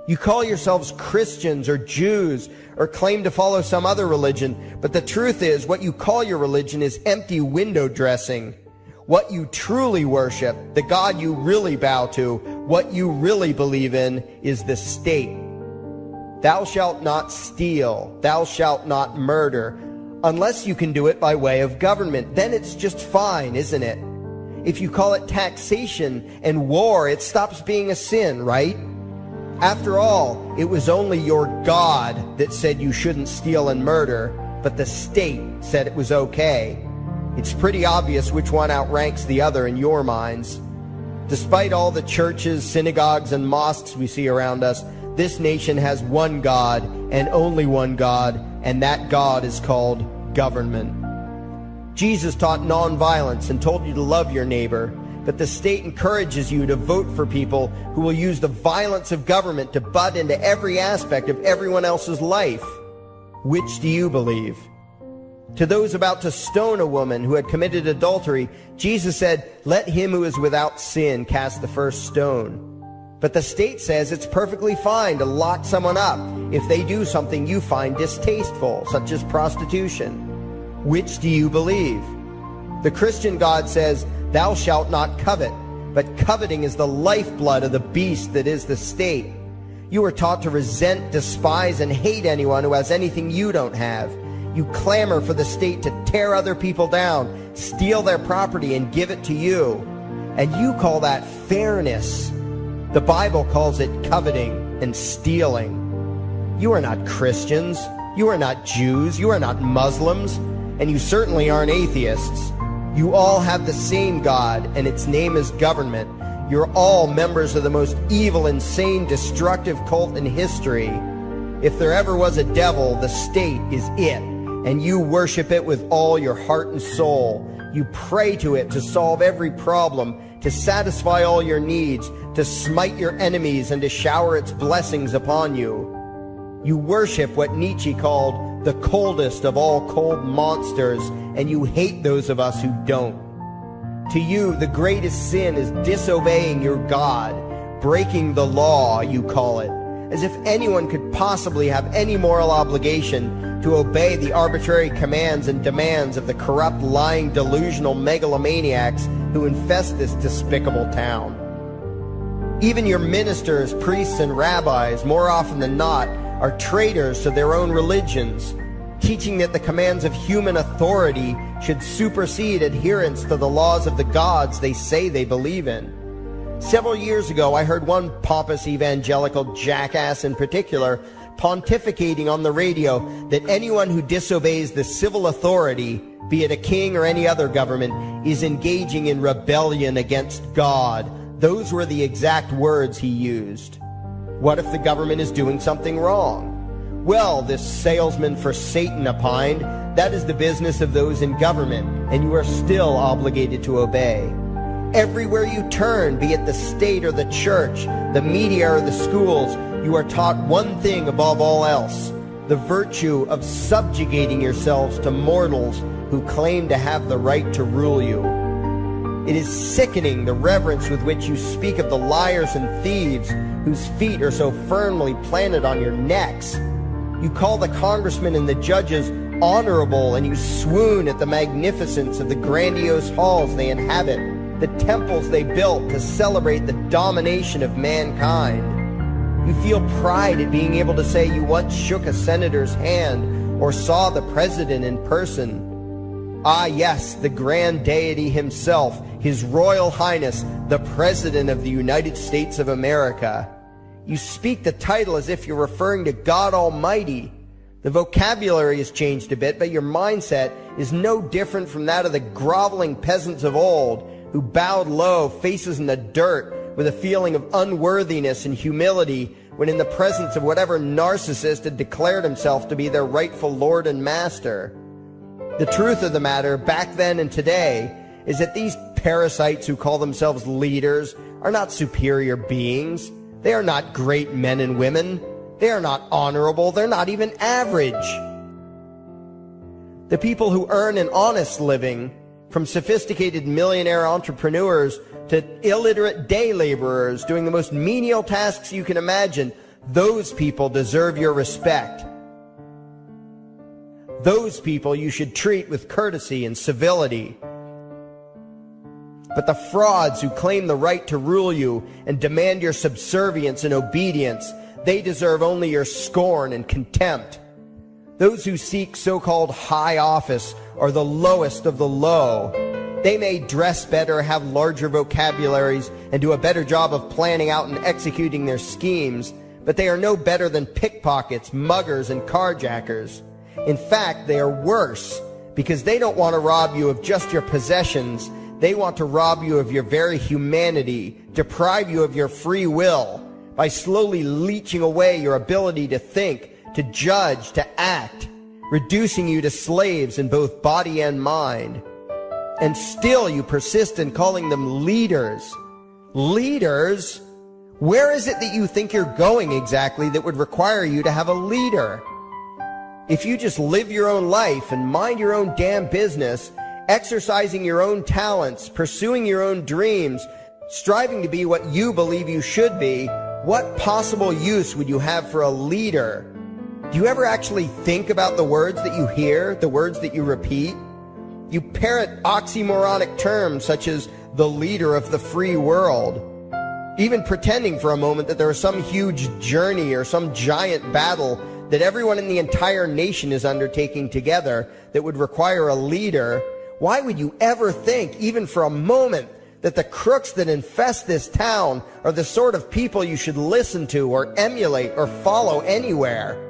You call yourselves Christians or Jews or claim to follow some other religion, but the truth is what you call your religion is empty window dressing. What you truly worship, the God you really bow to, what you really believe in is the state. Thou shalt not steal, thou shalt not murder, unless you can do it by way of government. Then it's just fine, isn't it? If you call it taxation and war, it stops being a sin, right? After all, it was only your God that said you shouldn't steal and murder, but the state said it was okay. It's pretty obvious which one outranks the other in your minds. Despite all the churches, synagogues, and mosques we see around us, this nation has one God and only one God, and that God is called government. Jesus taught nonviolence and told you to love your neighbor, but the state encourages you to vote for people who will use the violence of government to butt into every aspect of everyone else's life. Which do you believe? To those about to stone a woman who had committed adultery, Jesus said, "Let him who is without sin cast the first stone." But the state says it's perfectly fine to lock someone up if they do something you find distasteful, such as prostitution. Which do you believe? The Christian God says, "Thou shalt not covet," but coveting is the lifeblood of the beast that is the state. You are taught to resent, despise, and hate anyone who has anything you don't have. You clamor for the state to tear other people down, steal their property, and give it to you. And you call that fairness. The Bible calls it coveting and stealing. You are not Christians. You are not Jews. You are not Muslims. And you certainly aren't atheists. You all have the same God, and its name is government. You're all members of the most evil, insane, destructive cult in history. If there ever was a devil, the state is it, and you worship it with all your heart and soul. You pray to it to solve every problem, to satisfy all your needs, to smite your enemies, and to shower its blessings upon you. You worship what Nietzsche called the coldest of all cold monsters, and you hate those of us who don't. To you, the greatest sin is disobeying your God, breaking the law, you call it, as if anyone could possibly have any moral obligation to obey the arbitrary commands and demands of the corrupt, lying, delusional megalomaniacs who infest this despicable town. Even your ministers, priests, and rabbis, more often than not, are traitors to their own religions, teaching that the commands of human authority should supersede adherence to the laws of the gods they say they believe in. Several years ago, I heard one pompous evangelical jackass in particular pontificating on the radio that anyone who disobeys the civil authority, be it a king or any other government, is engaging in rebellion against God. Those were the exact words he used. What if the government is doing something wrong? Well, this salesman for Satan opined, that is the business of those in government, and you are still obligated to obey. Everywhere you turn, be it the state or the church, the media or the schools, you are taught one thing above all else, the virtue of subjugating yourselves to mortals who claim to have the right to rule you. It is sickening the reverence with which you speak of the liars and thieves whose feet are so firmly planted on your necks. You call the congressmen and the judges honorable, and you swoon at the magnificence of the grandiose halls they inhabit, the temples they built to celebrate the domination of mankind. You feel pride at being able to say you once shook a senator's hand or saw the president in person. Ah, yes, the grand deity himself, His Royal Highness, the President of the United States of America. You speak the title as if you're referring to God Almighty. The vocabulary has changed a bit, but your mindset is no different from that of the groveling peasants of old who bowed low, faces in the dirt, with a feeling of unworthiness and humility when in the presence of whatever narcissist had declared himself to be their rightful lord and master. The truth of the matter, back then and today, is that these parasites who call themselves leaders are not superior beings. They are not great men and women. They are not honorable. They're not even average. The people who earn an honest living, from sophisticated millionaire entrepreneurs to illiterate day laborers doing the most menial tasks you can imagine, Those people deserve your respect. Those people you should treat with courtesy and civility. But the frauds who claim the right to rule you and demand your subservience and obedience, they deserve only your scorn and contempt. Those who seek so-called high office are the lowest of the low. They may dress better, have larger vocabularies, and do a better job of planning out and executing their schemes, but they are no better than pickpockets, muggers, and carjackers. In fact, they are worse, because they don't want to rob you of just your possessions. They want to rob you of your very humanity, deprive you of your free will, by slowly leeching away your ability to think, to judge, to act, reducing you to slaves in both body and mind. And still you persist in calling them leaders. Leaders? Where is it that you think you're going exactly that would require you to have a leader? If you just live your own life and mind your own damn business, exercising your own talents, pursuing your own dreams, striving to be what you believe you should be, what possible use would you have for a leader? Do you ever actually think about the words that you hear, the words that you repeat? You parrot oxymoronic terms such as the leader of the free world, even pretending for a moment that there is some huge journey or some giant battle that everyone in the entire nation is undertaking together that would require a leader. Why would you ever think, even for a moment, that the crooks that infest this town are the sort of people you should listen to or emulate or follow anywhere?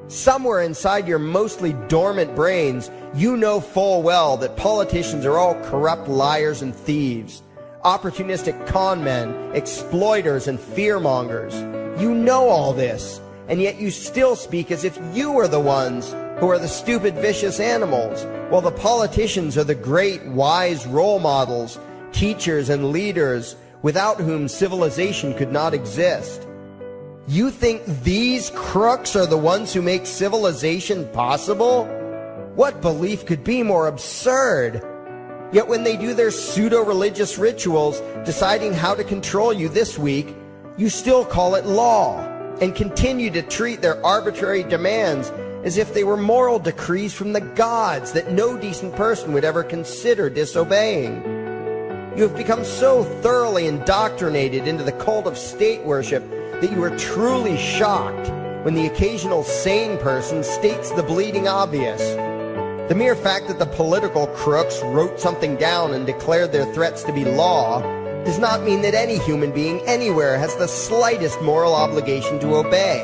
Somewhere inside your mostly dormant brains, you know full well that politicians are all corrupt liars and thieves, opportunistic con men, exploiters, and fearmongers. You know all this, and yet you still speak as if you are the ones who are the stupid, vicious animals, while the politicians are the great, wise role models, teachers, and leaders without whom civilization could not exist. You think these crooks are the ones who make civilization possible? What belief could be more absurd? Yet when they do their pseudo-religious rituals, deciding how to control you this week, you still call it law, and continue to treat their arbitrary demands as if they were moral decrees from the gods that no decent person would ever consider disobeying. You have become so thoroughly indoctrinated into the cult of state worship that you are truly shocked when the occasional sane person states the bleeding obvious. The mere fact that the political crooks wrote something down and declared their threats to be law does not mean that any human being anywhere has the slightest moral obligation to obey.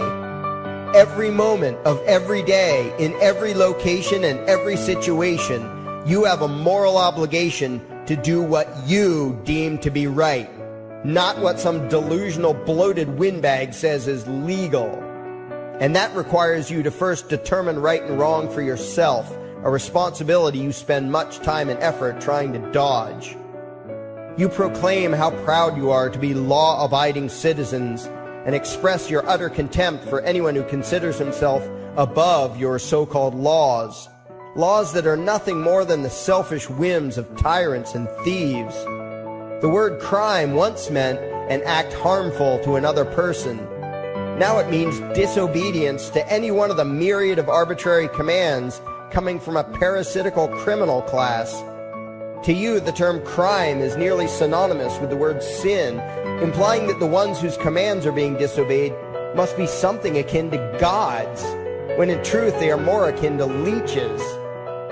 Every moment of every day, in every location and every situation, you have a moral obligation to do what you deem to be right, not what some delusional bloated windbag says is legal. And that requires you to first determine right and wrong for yourself, a responsibility you spend much time and effort trying to dodge. You proclaim how proud you are to be law-abiding citizens and express your utter contempt for anyone who considers himself above your so-called laws. Laws that are nothing more than the selfish whims of tyrants and thieves. The word crime once meant an act harmful to another person. Now it means disobedience to any one of the myriad of arbitrary commands coming from a parasitical criminal class. To you, the term crime is nearly synonymous with the word sin, implying that the ones whose commands are being disobeyed must be something akin to gods, when in truth they are more akin to leeches.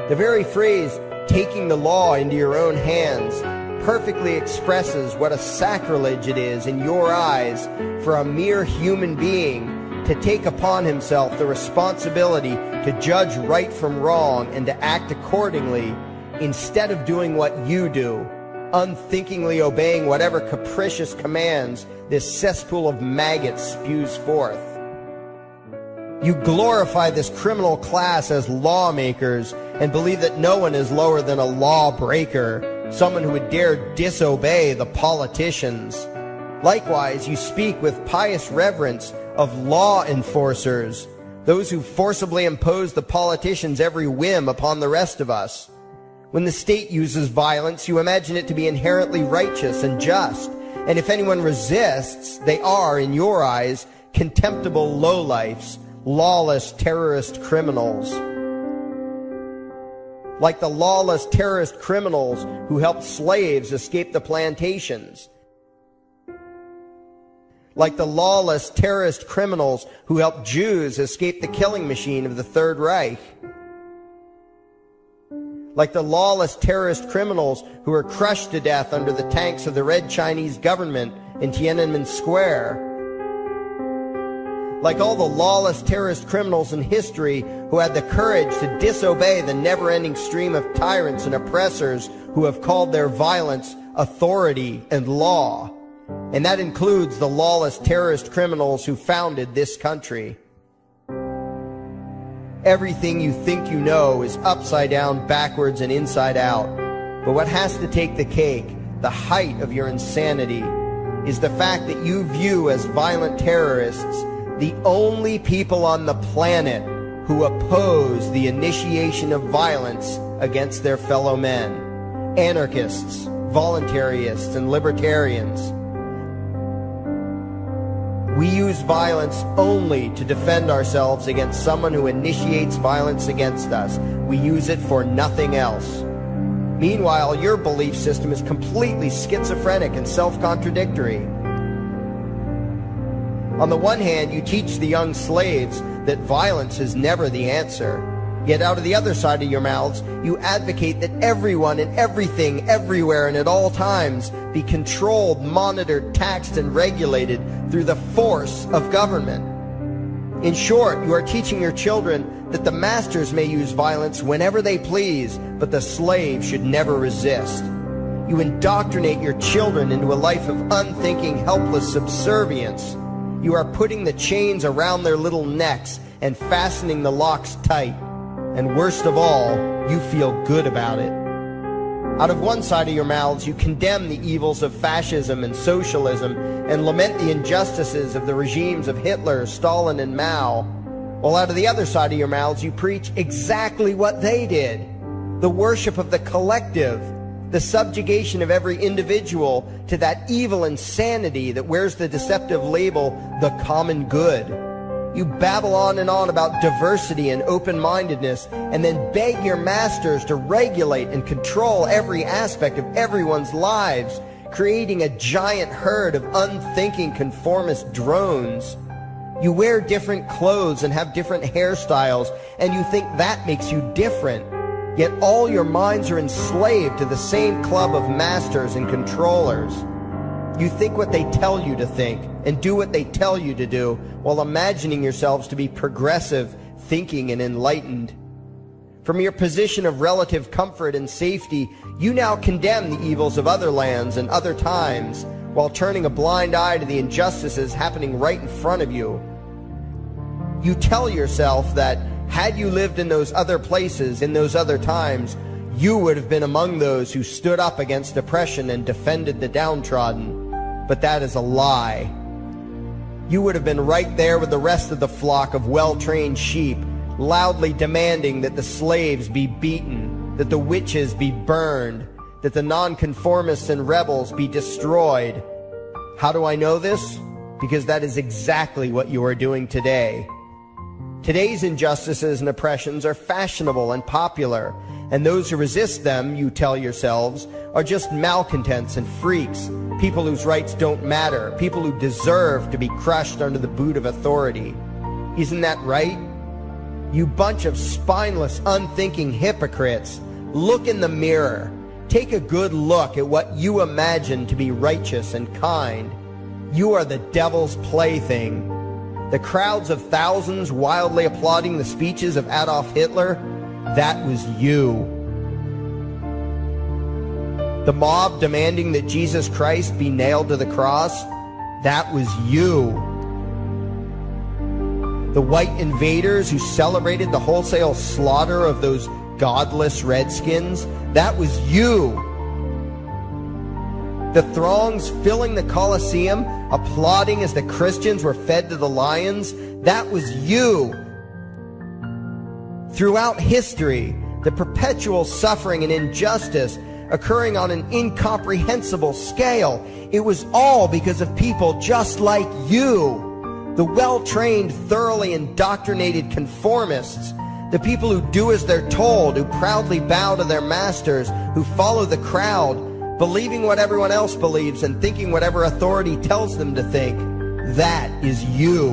The very phrase, taking the law into your own hands, perfectly expresses what a sacrilege it is in your eyes for a mere human being to take upon himself the responsibility to judge right from wrong and to act accordingly, instead of doing what you do, unthinkingly obeying whatever capricious commands this cesspool of maggots spews forth. You glorify this criminal class as lawmakers and believe that no one is lower than a lawbreaker, someone who would dare disobey the politicians. Likewise, you speak with pious reverence of law enforcers, those who forcibly impose the politicians' every whim upon the rest of us. When the state uses violence, you imagine it to be inherently righteous and just, and if anyone resists, they are, in your eyes, contemptible lowlifes, lawless terrorist criminals. Like the lawless terrorist criminals who helped slaves escape the plantations. Like the lawless terrorist criminals who helped Jews escape the killing machine of the Third Reich. Like the lawless terrorist criminals who were crushed to death under the tanks of the Red Chinese government in Tiananmen Square. Like all the lawless terrorist criminals in history who had the courage to disobey the never-ending stream of tyrants and oppressors who have called their violence authority and law. And that includes the lawless terrorist criminals who founded this country. Everything you think you know is upside down, backwards, and inside out. But what has to take the cake, the height of your insanity, is the fact that you view as violent terrorists the only people on the planet who oppose the initiation of violence against their fellow men. Anarchists, voluntarists, and libertarians. We use violence only to defend ourselves against someone who initiates violence against us. We use it for nothing else. Meanwhile, your belief system is completely schizophrenic and self-contradictory. On the one hand, you teach the young slaves that violence is never the answer. Yet out of the other side of your mouths, you advocate that everyone and everything, everywhere and at all times be controlled, monitored, taxed, and regulated through the force of government. In short, you are teaching your children that the masters may use violence whenever they please, but the slave should never resist. You indoctrinate your children into a life of unthinking, helpless subservience. You are putting the chains around their little necks and fastening the locks tight. And worst of all, you feel good about it. Out of one side of your mouths, you condemn the evils of fascism and socialism and lament the injustices of the regimes of Hitler, Stalin, and Mao. While out of the other side of your mouths, you preach exactly what they did. The worship of the collective, the subjugation of every individual to that evil insanity that wears the deceptive label, the common good. You babble on and on about diversity and open-mindedness, and then beg your masters to regulate and control every aspect of everyone's lives, creating a giant herd of unthinking conformist drones. You wear different clothes and have different hairstyles, and you think that makes you different. Yet all your minds are enslaved to the same club of masters and controllers. You think what they tell you to think and do what they tell you to do while imagining yourselves to be progressive, thinking, and enlightened. From your position of relative comfort and safety, you now condemn the evils of other lands and other times while turning a blind eye to the injustices happening right in front of you. You tell yourself that had you lived in those other places, in those other times, you would have been among those who stood up against oppression and defended the downtrodden. But that is a lie. You would have been right there with the rest of the flock of well-trained sheep, loudly demanding that the slaves be beaten, that the witches be burned, that the nonconformists and rebels be destroyed. How do I know this? Because that is exactly what you are doing today. Today's injustices and oppressions are fashionable and popular, and those who resist them, you tell yourselves, are just malcontents and freaks, people whose rights don't matter, people who deserve to be crushed under the boot of authority. Isn't that right? You bunch of spineless, unthinking hypocrites, look in the mirror. Take a good look at what you imagine to be righteous and kind. You are the devil's plaything. The crowds of thousands wildly applauding the speeches of Adolf Hitler, that was you. The mob demanding that Jesus Christ be nailed to the cross, that was you. The white invaders who celebrated the wholesale slaughter of those godless redskins, that was you. The throngs filling the Colosseum, applauding as the Christians were fed to the lions, that was you. Throughout history, the perpetual suffering and injustice occurring on an incomprehensible scale, it was all because of people just like you. The well-trained, thoroughly indoctrinated conformists, the people who do as they're told, who proudly bow to their masters, who follow the crowd, believing what everyone else believes and thinking whatever authority tells them to think. That is you.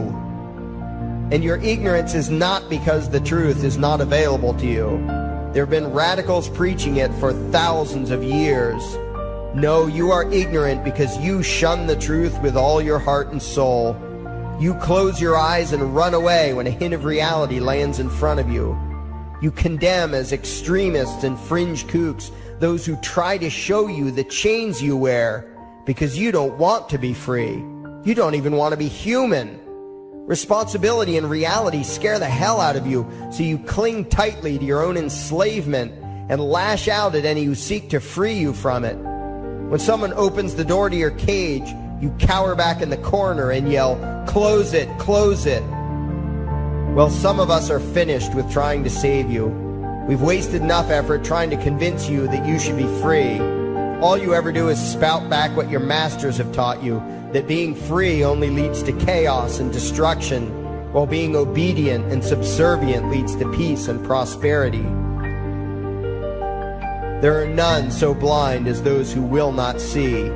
And your ignorance is not because the truth is not available to you. There have been radicals preaching it for thousands of years. No, you are ignorant because you shun the truth with all your heart and soul. You close your eyes and run away when a hint of reality lands in front of you. You condemn as extremists and fringe kooks those who try to show you the chains you wear because you don't want to be free. You don't even want to be human. Responsibility and reality scare the hell out of you, so you cling tightly to your own enslavement and lash out at any who seek to free you from it. When someone opens the door to your cage, you cower back in the corner and yell, "Close it, close it." Well, some of us are finished with trying to save you. We've wasted enough effort trying to convince you that you should be free. All you ever do is spout back what your masters have taught you, that being free only leads to chaos and destruction, while being obedient and subservient leads to peace and prosperity. There are none so blind as those who will not see.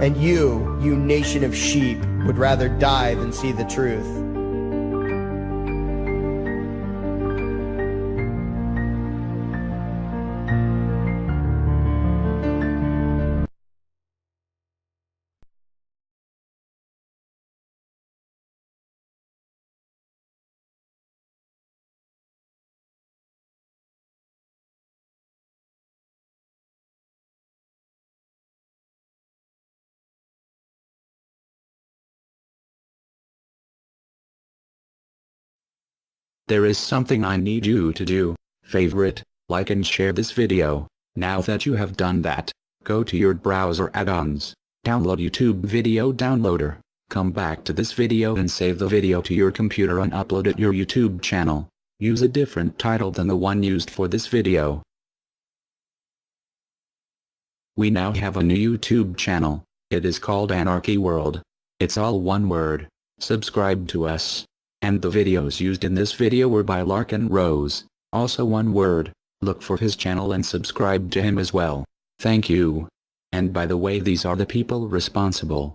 And you nation of sheep, would rather die than see the truth. There is something I need you to do. Favorite, like and share this video. Now that you have done that, go to your browser add-ons, download YouTube Video Downloader, come back to this video and save the video to your computer and upload it to your YouTube channel. Use a different title than the one used for this video. We now have a new YouTube channel. It is called Anarchy World. It's all one word. Subscribe to us. And the videos used in this video were by Larkin Rose, also one word. Look for his channel and subscribe to him as well. Thank you. And by the way, these are the people responsible.